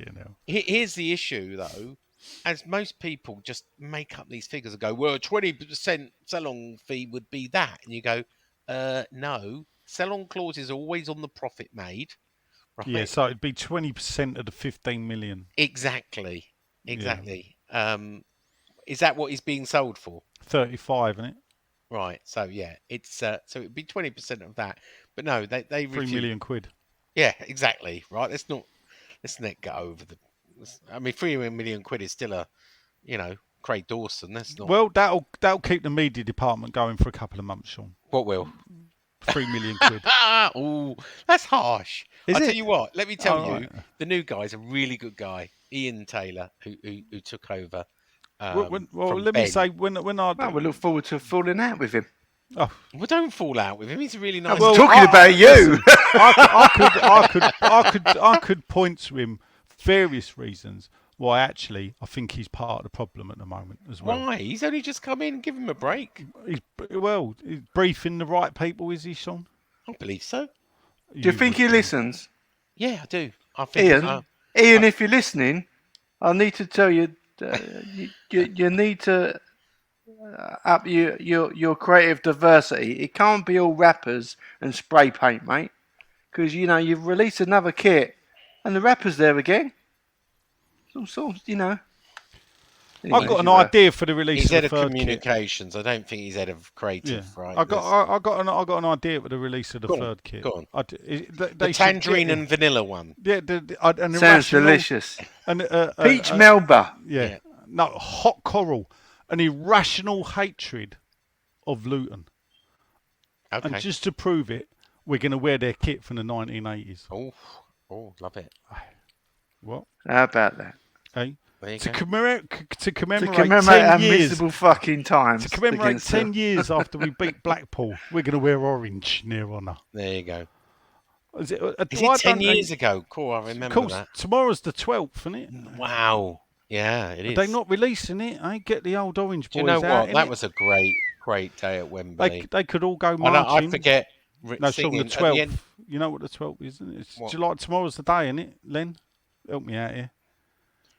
Here's the issue, though. As most people just make up these figures and go, well, a 20% sell-on fee would be that. And you go, no, sell-on clause is always on the profit made. Right? Yeah, so it'd be 20% of the 15 million. Exactly. Yeah. Is that what he's being sold for? 35, isn't it? Right. So yeah, it's so it'd be 20% of that. But no, they 3 million quid. Yeah, exactly. Right. Let's not go over the. I mean, 3 million quid is still Craig Dawson. That's not. Well, that'll keep the media department going for a couple of months, Sean. What will? 3 million quid. Oh, that's harsh. I'll tell you what. Let me tell you, right. The new guy's a really good guy, Ian Taylor, who took over. Let me say when I. Well, we look forward to falling out with him. Oh. Well, don't fall out with him. He's a really nice. I'm talking about you. Listen, I could point to him various reasons why actually I think he's part of the problem at the moment as well. Why? He's only just come in. Give him a break. He's briefing the right people, is he, Sean? I believe so. Do you think he listens? Yeah, I do. I think. Ian, if you're listening, I need to tell you, you need to up your creative diversity. It can't be all rappers and spray paint, mate. Because you've released another kit, and the rapper's there again. So Anyway, I've got an idea for the release he's of the head of third communications. I don't think he's head of creative. Yeah. Right. I got an idea for the release of the third kit. Go on. The tangerine and vanilla one. Yeah, sounds delicious. Peach Melba. Yeah. No, hot coral. An irrational hatred of Luton. Okay. And just to prove it, we're going to wear their kit from the 1980s. Oh, love it. What? How about that? Hey? To To commemorate 10 our years. miserable fucking times. To commemorate 10 years after we beat Blackpool, we're going to wear orange near honour. There you go. Is it 10 years ago? Cool, I remember that. Tomorrow's the 12th, isn't it? Wow. Yeah, it Are is. they not releasing it? Get the old Orange Do boys you know out. what? That was a great day at Wembley. They could all go I marching. forget No, it's on the singing at the end. 12th. You know what the 12th is, isn't it? It's What? July. Tomorrow's the day, isn't it, Len? Help me out here.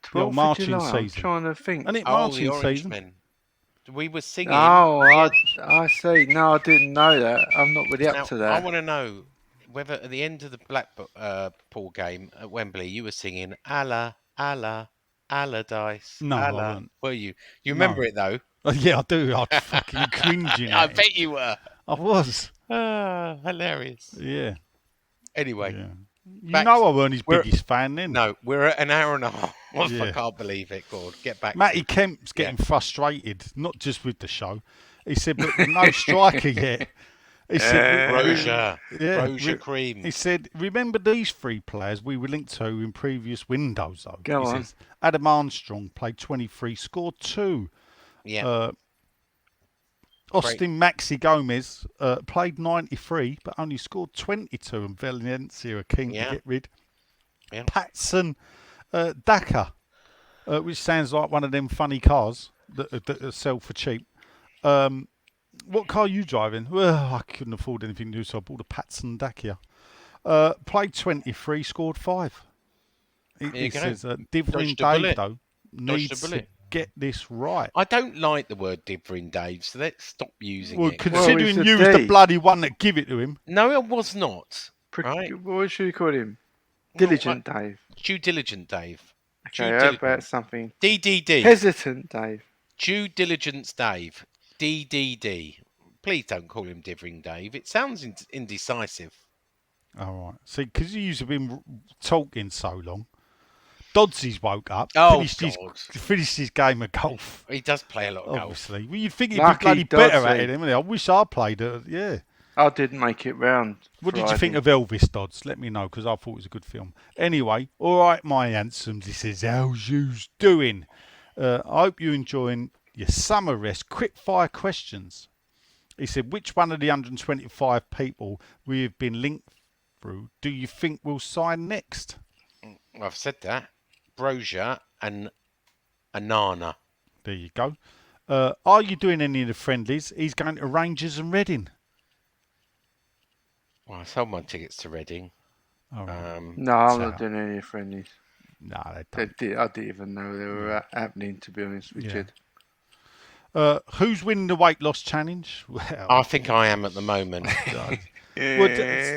The 12th old of marching July. I'm season. trying to think. And it Oh, marching the Orange season. Men. We were singing. Oh, I see. No, I didn't know that. I'm not really Now, up to I that. want to know whether at the end of the Blackpool game at Wembley, you were singing Allah, Allah, Allardyce. No, I Allah. weren't. Were you? You remember it though? Yeah, I do. I'm fucking cringing I at it. bet you were. I was. Hilarious. Yeah. Anyway, Yeah. You back know I weren't his we're- biggest fan then. no, we're at an hour and a half. I Yeah. can't believe it. God, get back. Matty Kemp's getting frustrated, not just with the show. He said, but no striker yet. He said, Roja. yeah, Roja cream. He said, remember these three players we were linked to in previous windows, though. Go He on. says, Adam Armstrong played 23, scored 2. Yeah. Austin Maxi Gomez played 93, but only scored 22, and Valencia are keen to get rid. Yeah. Patson Dakar, which sounds like one of them funny cars that sell for cheap. What car are you driving? Well, I couldn't afford anything new, so I bought a Patson Dakar. Played 23, scored 5. He says, Divering Dave, though, needs to get this right. I don't like the word Divering Dave, so let's stop using Well, it. considering Well, you it's a was the D. bloody one that give it to him. No, it was not. Right? What should we call him? Diligent Dave. Due diligent Dave. Okay, how about something? DDD. Hesitant Dave. Due diligence Dave. DDD. Please don't call him Divering Dave. It sounds indecisive. All right. See, because you've been talking so long, Dodsy's woke up, Oh, finished his game of golf. He does play a lot of golf. Obviously. Well, you'd think he'd Lucky be bloody better Dodsey. at it, wouldn't he? I wish I played it. Yeah. I didn't make it round. What did you think of Elvis, Dodds? Let me know, because I thought it was a good film. Anyway, all right, my handsomes. He says, how's yous doing? I hope you're enjoying your summer rest. Quick fire questions. He said, which one of the 125 people we have been linked through do you think will sign next? I've said that. Broja and Anana. There you go. Are you doing any of the friendlies? He's going to Rangers and Reading. Well, I sold my tickets to Reading. All right. No, I'm not doing any friendlies. No, they I don't. didn't even know they were happening, to be honest, Richard. Who's winning the weight loss challenge? Well, I think I am at the moment.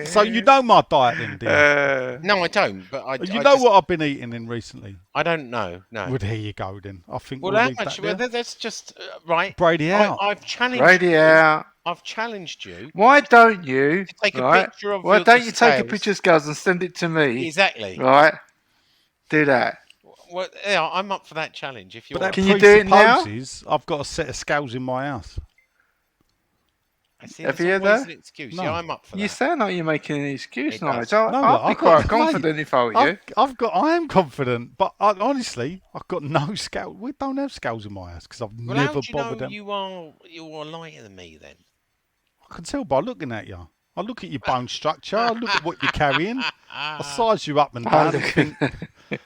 so you know my diet then, do you? No, I don't. But I know what I've been eating in recently? I don't know. No. Well, there you go then. I think Well, we'll how leave much? that Well, there. that's just right. Brady out. I've challenged Brady you. out. I've challenged you. Why don't you To take a right? picture of Why your don't you take a scales. picture of scales and send it to me? Exactly. Right? Do that. Well, yeah, I'm up for that challenge. If you But want. that Can you do it now? presupposes I've got a set of scales in my house. I see, Have there's you heard always that? an excuse. No. Yeah, I'm up for You that. sound like you're making an excuse, It does. Nigel. No, I'd be I've got- quite confident if I were you. I am confident, but honestly, I've got no scales. We don't have scales in my house because I've Well, how never do you bothered know them. you are lighter than me then? I can tell by looking at you. I look at your bone structure. I look at what you're carrying. I size you up and down and think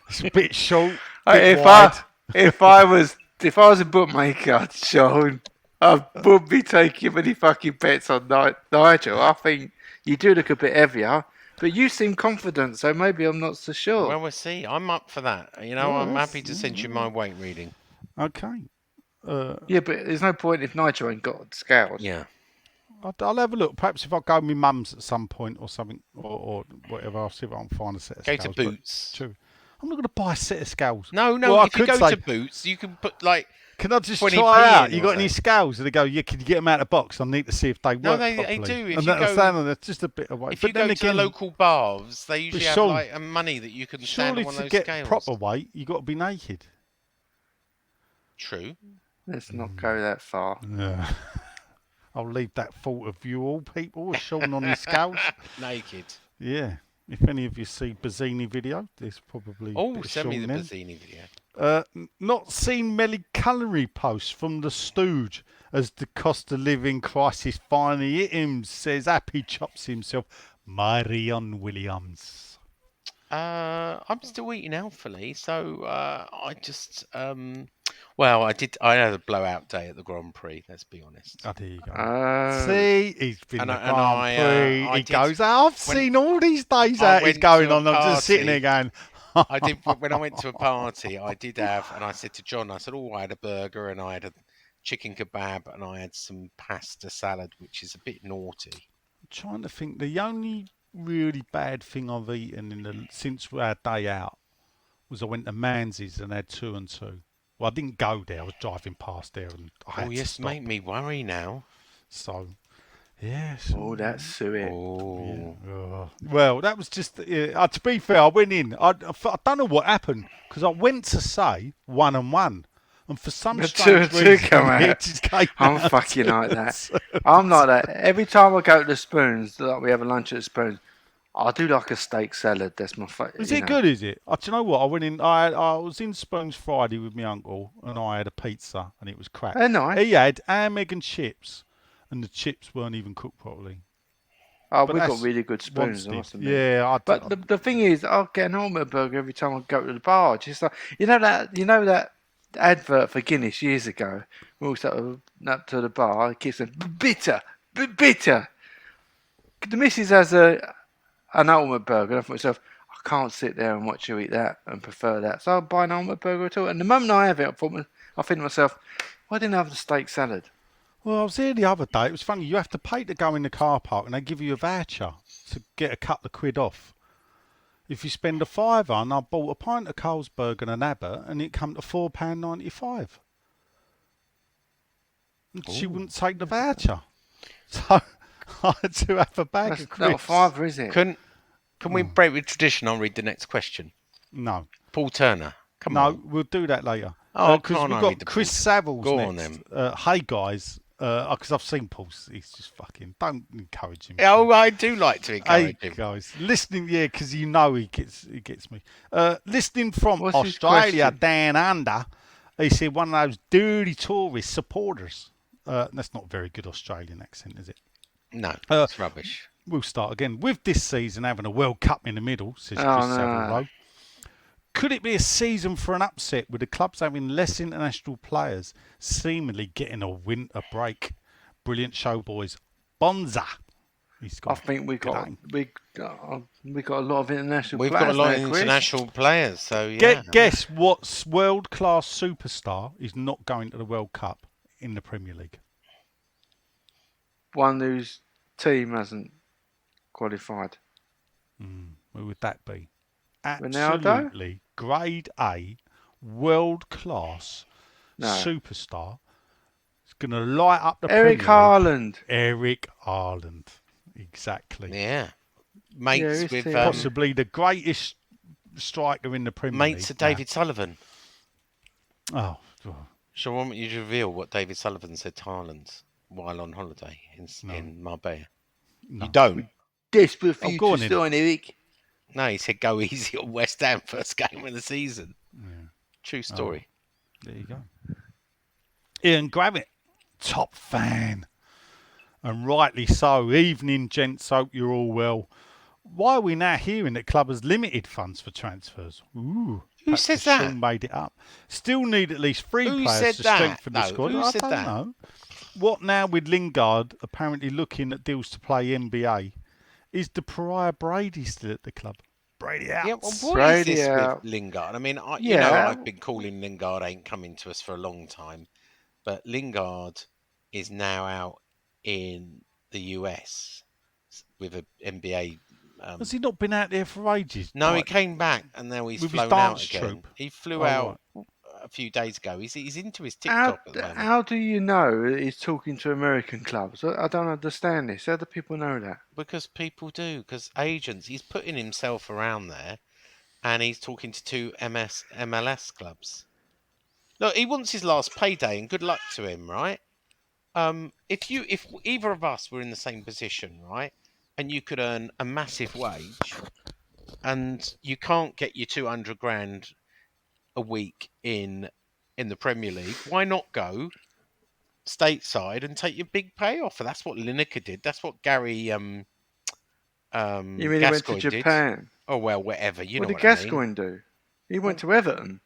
it's a bit short. Bit wide. If I was a bookmaker, Sean, I would be taking many fucking bets on Nigel. I think you do look a bit heavier, but you seem confident, so maybe I'm not so sure. Well, we'll see. I'm up for that. You know, I'm happy to send you my weight reading. Okay. Yeah, but there's no point if Nigel ain't got scales. Yeah. I'll have a look. Perhaps if I go with my mum's at some point or something, or whatever, I'll see if I can find a set of Go scales. to but Boots. True. I'm not going to buy a set of scales. No. Well, I if you could go say- to Boots, you can put like. Can I just 20p try out? in You or got any something. scales? And they go, yeah, can you get them out of the box? I need to see if they No, work they properly. do. If And you that's go- that's just a bit away. If but you then go again, to the local baths, they usually have Sean, like a money that you can stand surely on one of to those get scales. proper weight, you got to be naked. True. Let's not go that far. Yeah. I'll leave that thought of you all people with Sean on his scales. Naked. Yeah. If any of you see Bazzini video, there's probably. a Oh, bit of send me Sean the then. Bazzini video. Not seen many culinary posts from the stooge as the cost of living crisis finally hit him, says Happy Chops himself, Marion Williams. I'm still eating healthily, so I just I had a blowout day at the Grand Prix. Let's be honest. Oh, there you go. Oh. See, he's been And the I- and Grand I, Prix. I He did- goes, I've when seen all these days I out he's went going to a on. I'm just sitting there party, going, when I went to a party, I did have, and I said to John, I said, oh, I had a burger and I had a chicken kebab and I had some pasta salad, which is a bit naughty. trying to think. The only really bad thing I've eaten since our day out was I went to Manzi's and had 2 and 2. Well, I didn't go there. I was driving past there and I had Oh, to yes, stop. make me worry now. So, yes. Oh, that's suet. Oh, Well, that was just. To be fair, I went in. I don't know what happened because I went to say 1 and 1, and for some The strange 2 and 2 reason, come out. it just came I'm out fucking 2 like and that. 2. I'm like that. Every time I go to the Spoons, like we have a lunch at the Spoons, I do like a steak salad. That's my favourite. Is it good? Is it? Do you know what? I went in. I was in Spoons Friday with my uncle, and I had a pizza, and it was crap. They're nice. He had ham, egg, and chips, and the chips weren't even cooked properly. Oh, But we've got that's really good spoons. I Wanstead. must admit. Yeah, But the thing is, I'll get an omelette burger every time I go to the bar. Just like you know that advert for Guinness years ago. We walked up to the bar. It keeps saying bitter, bitter. The missus has an omelette burger. And I thought to myself, I can't sit there and watch you eat that and prefer that. So I'll buy an omelette burger at all. And the moment I have it, I think to myself, why didn't I have the steak salad? Well, I was there the other day. It was funny. You have to pay to go in the car park, and they give you a voucher to get a couple of quid off. If you spend a fiver, and I bought a pint of Carlsberg and an Abbott, and it come to £4.95. And she wouldn't take the voucher, so I had to have a bag That's of not a crisps. fiver, is it? can we break with tradition? I'll read the next question. No, Paul Turner, come no, on. we'll do that later. Oh, because can't we've I read got the Chris Paul? Savills Go on next. then. Hey guys, because I've seen Paul's. He's just fucking. Don't encourage him. Oh, I do like to encourage Hey him. guys, listening, yeah, because you know he gets me. Listening from What's his Australia, question? down under, he said one of those dirty tourist supporters. That's not a very good Australian accent, is it? No, it's rubbish. We'll start again. With this season having a World Cup in the middle, says Oh, Chris no. Savile. Could it be a season for an upset with the clubs having less international players, seemingly getting a winter break? Brilliant show, boys. Bonza. I think we got a lot of international We've players got a lot now, of Chris. international players, so yeah. Guess what world-class superstar is not going to the World Cup in the Premier League? One whose team hasn't qualified. Who would that be? Ronaldo? Absolutely grade A, world-class No. superstar. It's going to light up the Eric Premier League. Haaland. Eric Haaland. Exactly. Yeah. Mates his with team. Possibly the greatest striker in the Premier League. mates of David Sullivan. Oh, Shall I want you to reveal what David Sullivan said to Haaland while on holiday in Marbella? no. You don't? Desperate for Oh, you go to on then. sign, Eric. No, he said go easy on West Ham first game of the season. Yeah. True story. There you go. Ian Gravitt, top fan. And rightly so. Evening, gents. Hope you're all well. Why are we now hearing that club has limited funds for transfers? Ooh. Who perhaps says Sean that? made it up. Still need at least 3 Who players said to that? strengthen the No, squad. who I said don't that? know. What now with Lingard apparently looking at deals to play NBA? Is the pariah Brady still at the club? Brady out. Yeah, well, what is Brady this out. with Lingard? I mean, Yeah. I've been calling Lingard ain't coming to us for a long time, but Lingard is now out in the US with an NBA. Has he not been out there for ages? No, he Like, came back and now he's with his flown out dance again. troupe? He flew Oh, out a few days ago. He's into his How, TikTok at the moment. how do you know that he's talking to American clubs? I don't understand this. How do people know that? Because people do, because agents, he's putting himself around there and he's talking to 2 MLS clubs. Look, he wants his last payday and good luck to him, right? If either of us were in the same position, right, and you could earn a massive wage and you can't get your 200 grand a week in the Premier League, why not go stateside and take your big payoff? And that's what Lineker did. That's what Gary You mean he went to Gascoigne did. Japan? Oh well, whatever. You What know did what I mean. Gascoigne do? He went to Everton.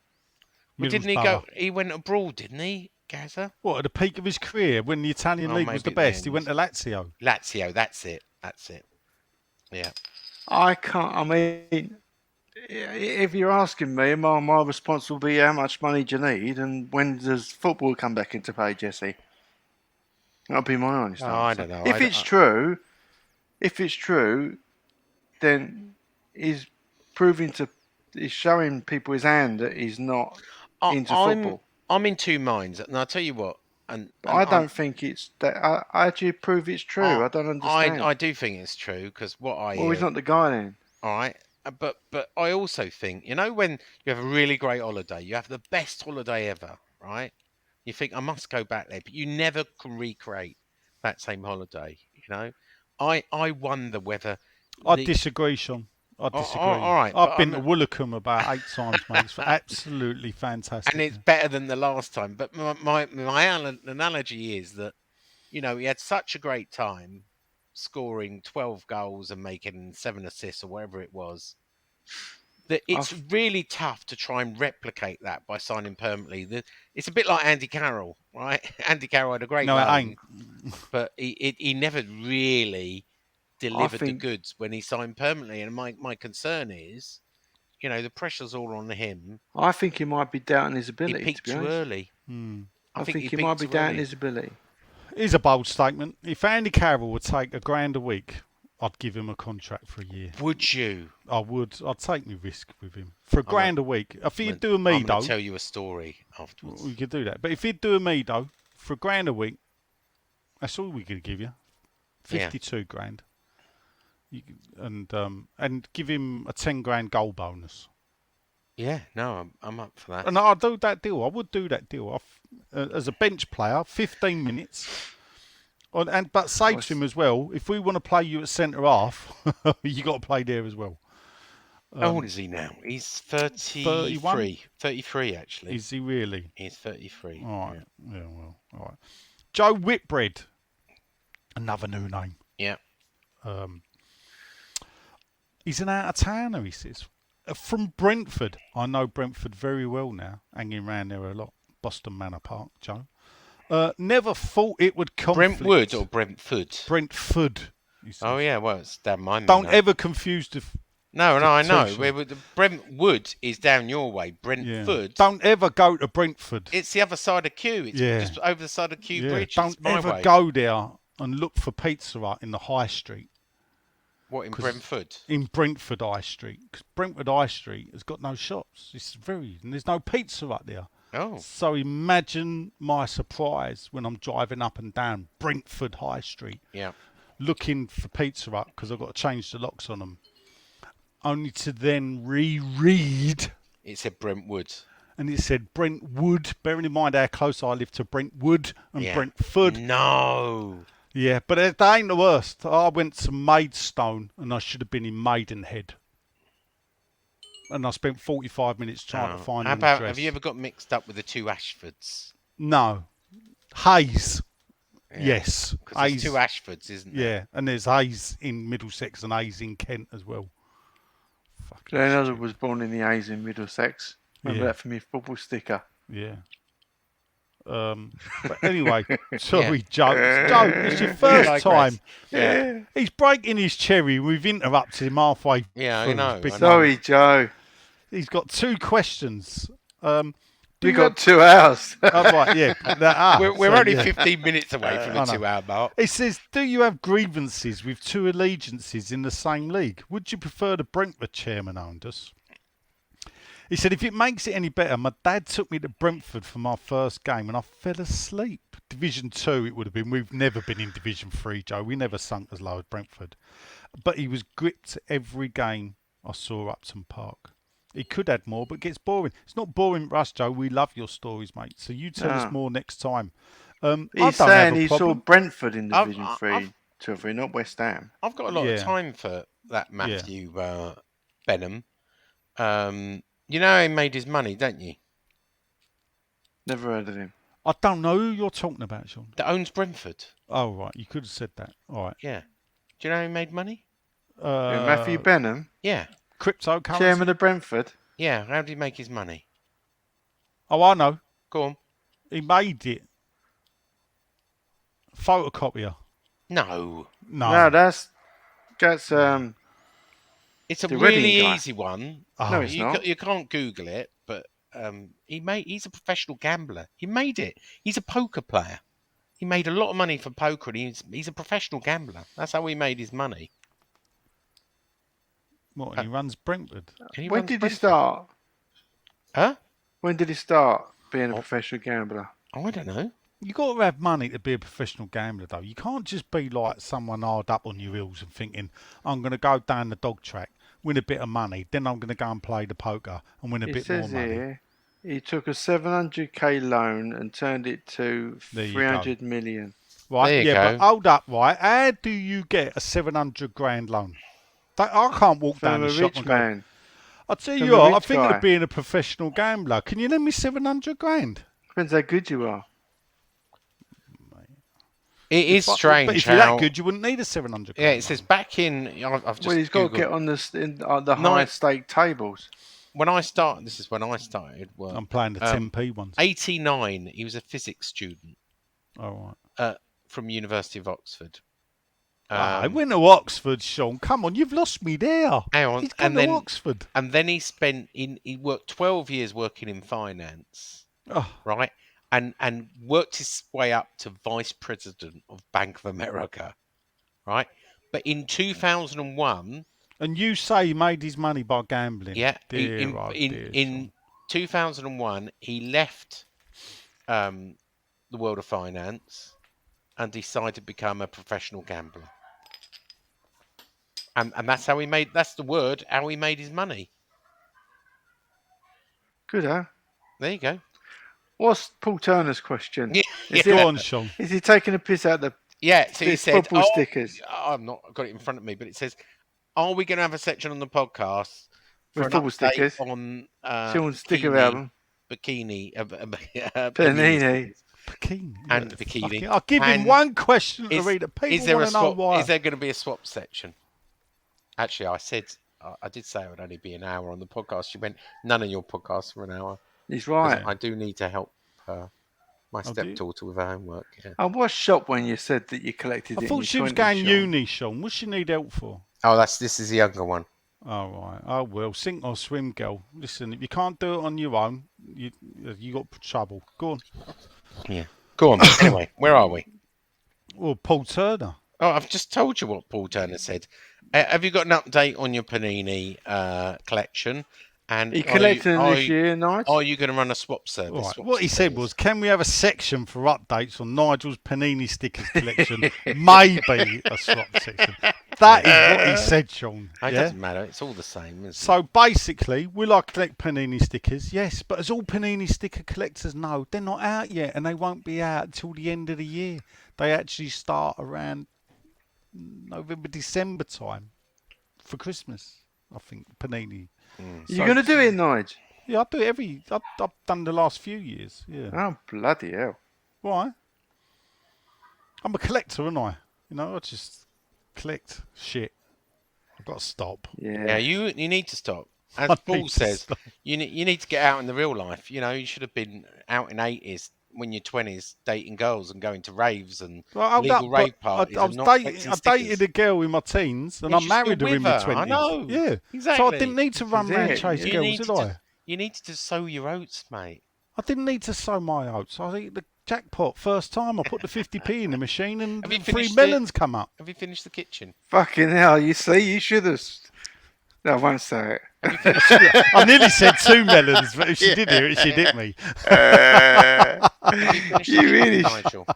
Well, didn't he go? He went abroad, didn't he, Gazza? What, at the peak of his career, when the Italian league was the maybe best, he then. went to Lazio. Lazio, that's it. Yeah. I can't. I mean, if you're asking me, my response will be how much money do you need, and when does football come back into play, Jesse? That'll be my honest answer. I don't know. If it's true, then he's showing people his hand that he's not into football. I'm in two minds, and I'll tell you what. And I don't think it's that. How do you prove it's true? I don't understand. I do think it's true because he's not the guy then. All right, but I also think when you have a really great holiday, you have the best holiday ever, right? You think I must go back there, but you never can recreate that same holiday. I wonder whether I disagree, Sean. I disagree. All right, I've been to Woolacombe about 8 times, mate. It's absolutely fantastic. And it's better than the last time. But my analogy is that, he had such a great time scoring 12 goals and making 7 assists or whatever it was, that it's really tough to try and replicate that by signing permanently. It's a bit like Andy Carroll, right? Andy Carroll had a great it ain't. But he never really delivered the goods when he signed permanently. And my concern is, the pressure's all on him. I think he might be doubting his ability. He peaked too early. I think he might be doubting his ability. It's a bold statement. If Andy Carroll would take $1,000 a week, I'd give him a contract for a year. Would you? I would. I'd take my risk with him for $1,000 a week. If he'd do a me, I'm though, going to tell you a story afterwards. We could do that. But if he'd do a me, though, for $1,000 a week, that's all we could give you. 52 grand. And give him a 10 grand goal bonus. Yeah, no, I'm up for that. And I'll do that deal. I would do that deal. As a bench player, 15 minutes. But say to him as well, if we want to play you at centre half, you got to play there as well. How old is he now? He's 33. 33, actually. Is he really? He's 33. All right. Yeah, well, all right. Joe Whitbread. Another new name. Yeah. He's an out-of-towner, he says. From Brentford. I know Brentford very well now. Hanging around there a lot. Boston Manor Park, Joe. Never thought it would conflict. Brentwood or Brentford? Brentford. Oh, yeah. Well, it's down my Don't ever confuse the... No, I know. Brentwood is down your way. Brentford. Yeah. Don't ever go to Brentford. It's the other side of Kew. It's just over the side of Kew Bridge. Don't ever go there and look for Pizza Hut in the High Street. What, in Brentford? In Brentford High Street. Because Brentford High Street has got no shops. And there's no Pizza Hut there. Oh. So imagine my surprise when I'm driving up and down Brentford High Street. Yeah. Looking for Pizza Hut because I've got to change the locks on them. Only to then reread. It said Brentwood. And it said Brentwood. Bearing in mind how close I live to Brentwood and Brentford. No. Yeah, but it ain't the worst. I went to Maidstone and I should have been in Maidenhead. And I spent 45 minutes trying to find an address. Have you ever got mixed up with the two Ashfords? No. Hayes. Yeah. Yes. Because there's two Ashfords, isn't there? Yeah, and there's Hayes in Middlesex and Hayes in Kent as well. Leonard was born in the Hayes in Middlesex. Remember that from your football sticker? Yeah. But anyway, sorry, Joe. Joe, it's your first time. Yeah. He's breaking his cherry. We've interrupted him halfway. Yeah, I know. Sorry, Joe. He's got 2 questions. We got 2 hours. Oh, right, yeah. We're only 15 minutes away from the 2-hour mark. He says, do you have grievances with 2 allegiances in the same league? Would you prefer the Brentford chairman owned us? He said, if it makes it any better, my dad took me to Brentford for my first game and I fell asleep. Division 2 it would have been. We've never been in Division 3, Joe. We never sunk as low as Brentford. But he was gripped every game I saw at Upton Park. He could add more, but it gets boring. It's not boring for us, Joe. We love your stories, mate. So you tell us more next time. He's saying he saw Brentford in Division 3, 2 or 3, not West Ham. I've got a lot of time for that Matthew Benham. You know how he made his money, don't you? Never heard of him. I don't know who you're talking about, Sean. That owns Brentford. Oh, right. You could have said that. All right. Yeah. Do you know how he made money? Matthew Benham, Yeah. Cryptocurrency. chairman of Brentford. Yeah. How did he make his money? Oh, I know. Go on. He made it. Photocopier. No. No, that's It's a The really Reading guy. easy one. Oh. No, it's not. You can't Google it, but he's a professional gambler. He made it. He's a poker player. He made a lot of money for poker, and he's a professional gambler. That's how he made his money. What? And he runs Brentford. And When runs did he Brentford. start? Huh? When did he start being a professional gambler? Oh, I don't know. You got to have money to be a professional gambler, though. You can't just be like someone hard up on your heels and thinking, I'm going to go down the dog track, win a bit of money, then I'm going to go and play the poker and win a It bit more says money. here he took a 700k loan and turned it to There you 300 million. Right? There you But go. hold up, right? How do you get a 700 grand loan? I can't walk down From the a shop rich and go, man. I'll tell From you a what, I rich think guy. of being a professional gambler. Can you lend me 700 grand? Depends how good you are. It is strange. But if you're how, that good, you wouldn't need a 700 grand. Yeah, it says back in. I've just Well, he's got to Googled- get on the high stake tables. When I started, this is when I started work. I'm playing the 10p ones. 89. He was a physics student All right. from University of Oxford. I went to Oxford, Sean. Come on, you've lost me there. Hang on, He's gone to Oxford. And then he worked 12 years working in finance, Oh, right? And worked his way up to vice president of Bank of America, right? But in 2001, and you say he made his money by gambling. yeah, Dear, in oh in, dear, in 2001, he left the world of finance and decided to become a professional gambler. And that's how that's the word, how he made his money. Good, huh? There you go. What's Paul Turner's question? Yeah, Is, Go it, on, Sean. is he taking a piss out the Yeah, so he These said, football stickers. I've not got it in front of me, but it says, are we going to have a section on the podcast for With an football update stickers? on Sean's sticker album? bikini, Panini. Bikini. and Yeah, bikini. fucking- I'll give him And one question to is- read it. Is People there want a to know swap? why. Is there going to be a swap section? Actually, I did say it would only be an hour on the podcast. You went, none of your podcasts for an hour. He's 'Cause right. I do need to help my Oh, do you? stepdaughter with her homework. Yeah. I was shocked when you said that you collected it I in thought your she was 20s, going Sean. uni, Sean. What's she need help for? Oh, this is the younger one. Oh, right. Oh, well, sink or swim, girl. Listen, if you can't do it on your own, you got trouble. Go on. Yeah. Go on. Anyway, where are we? Well, Paul Turner. Oh, I've just told you what Paul Turner said. Have you got an update on your Panini collection? And He collected them this year, Nigel. Are you going to run a swap service? Right. Swap What he some said things? was, can we have a section for updates on Nigel's Panini stickers collection? Maybe a swap section. That is what he said, Sean. It Yeah? doesn't matter. It's all the same. Isn't So basically, will I collect Panini stickers? Yes, but as all Panini sticker collectors know, they're not out yet, and they won't be out until the end of the year. They actually start around November, December time for Christmas, I think, Panini. You're going to do it, Nigel? Yeah, I do it I've done the last few years, yeah. Oh, bloody hell. Why? I'm a collector, aren't I? You know, I just collect shit. I've got to stop. Yeah, you need to stop. As I Paul need to says, stop. you need to get out in the real life. You know, you should have been out in 80s when you're 20s dating girls and going to raves and Well, hold legal up, rave but parties. I and not dated collecting a stickers. girl in my teens, and Yeah, I she's married still her in with my her. I 20s. know. Yeah, so I Exactly. didn't need to run is round it. chase You girls, did I? You needed to sow your oats, mate. I didn't need to sow my oats. I hit the jackpot first time. I put the 50p in the machine, and Have you 3 finished melons come up. Have you finished the kitchen? Fucking hell, you see, you should have. No, I won't say it. I nearly said 2 melons, but if she did hear it, she'd hit me. Have you finished You the really kitchen, Nigel?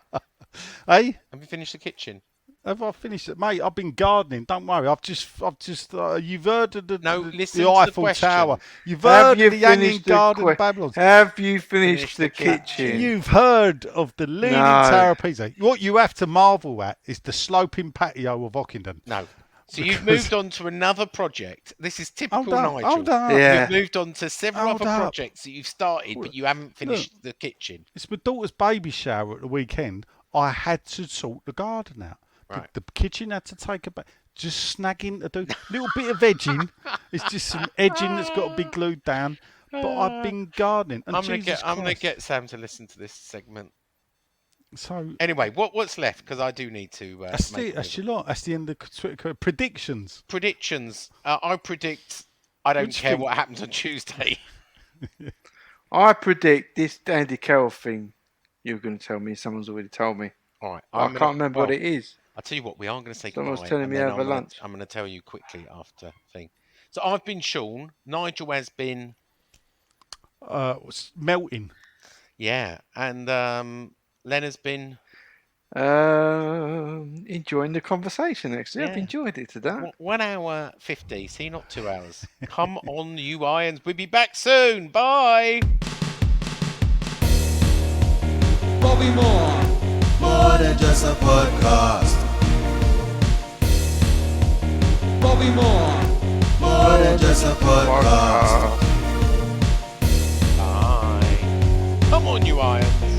Hey, Have you finished the kitchen? have I finished it, mate? I've been gardening. Don't worry. I've just. You've heard of No, the listen to the Eiffel question. Tower. You've Have heard you of the Hanging finished the Garden que- of Babylon. Have you Finish finished the the kitchen. kitchen? You've heard of the Leaning No. Tower of Pisa. What you have to marvel at is the sloping patio of Ockenden. No. So you've moved on to another project. This is typical Nigel. Hold up. Yeah. You've moved on to several Hold other up. projects that you've started, but you haven't finished the kitchen. It's my daughter's baby shower at the weekend. I had to sort the garden out. Right. The kitchen had to take a bath. just snagging to do a little bit of edging. It's just some edging that's got to be glued down. But I've been gardening. And I'm gonna Christ. get Sam to listen to this segment. So anyway, what's left? Because I do need to. That's the end of Twitter predictions. Predictions. I predict. I don't care what happens on Tuesday. I predict this Andy Carroll thing. You're going to tell me. Someone's already told me. All right. I can't remember what it is. I'll tell you what. We are going to say Someone's goodbye. telling me over lunch. I'm going to tell you quickly after thing. So I've been Sean. Nigel has been melting. Yeah, and Len has been enjoying the conversation. Actually, I've enjoyed it today. 1 hour 50. See, not 2 hours. Come on, you irons. We'll be back soon. Bye. Bobby Moore. More than just a podcast. Bobby Moore. More than just a podcast. Bye. Come on, you irons.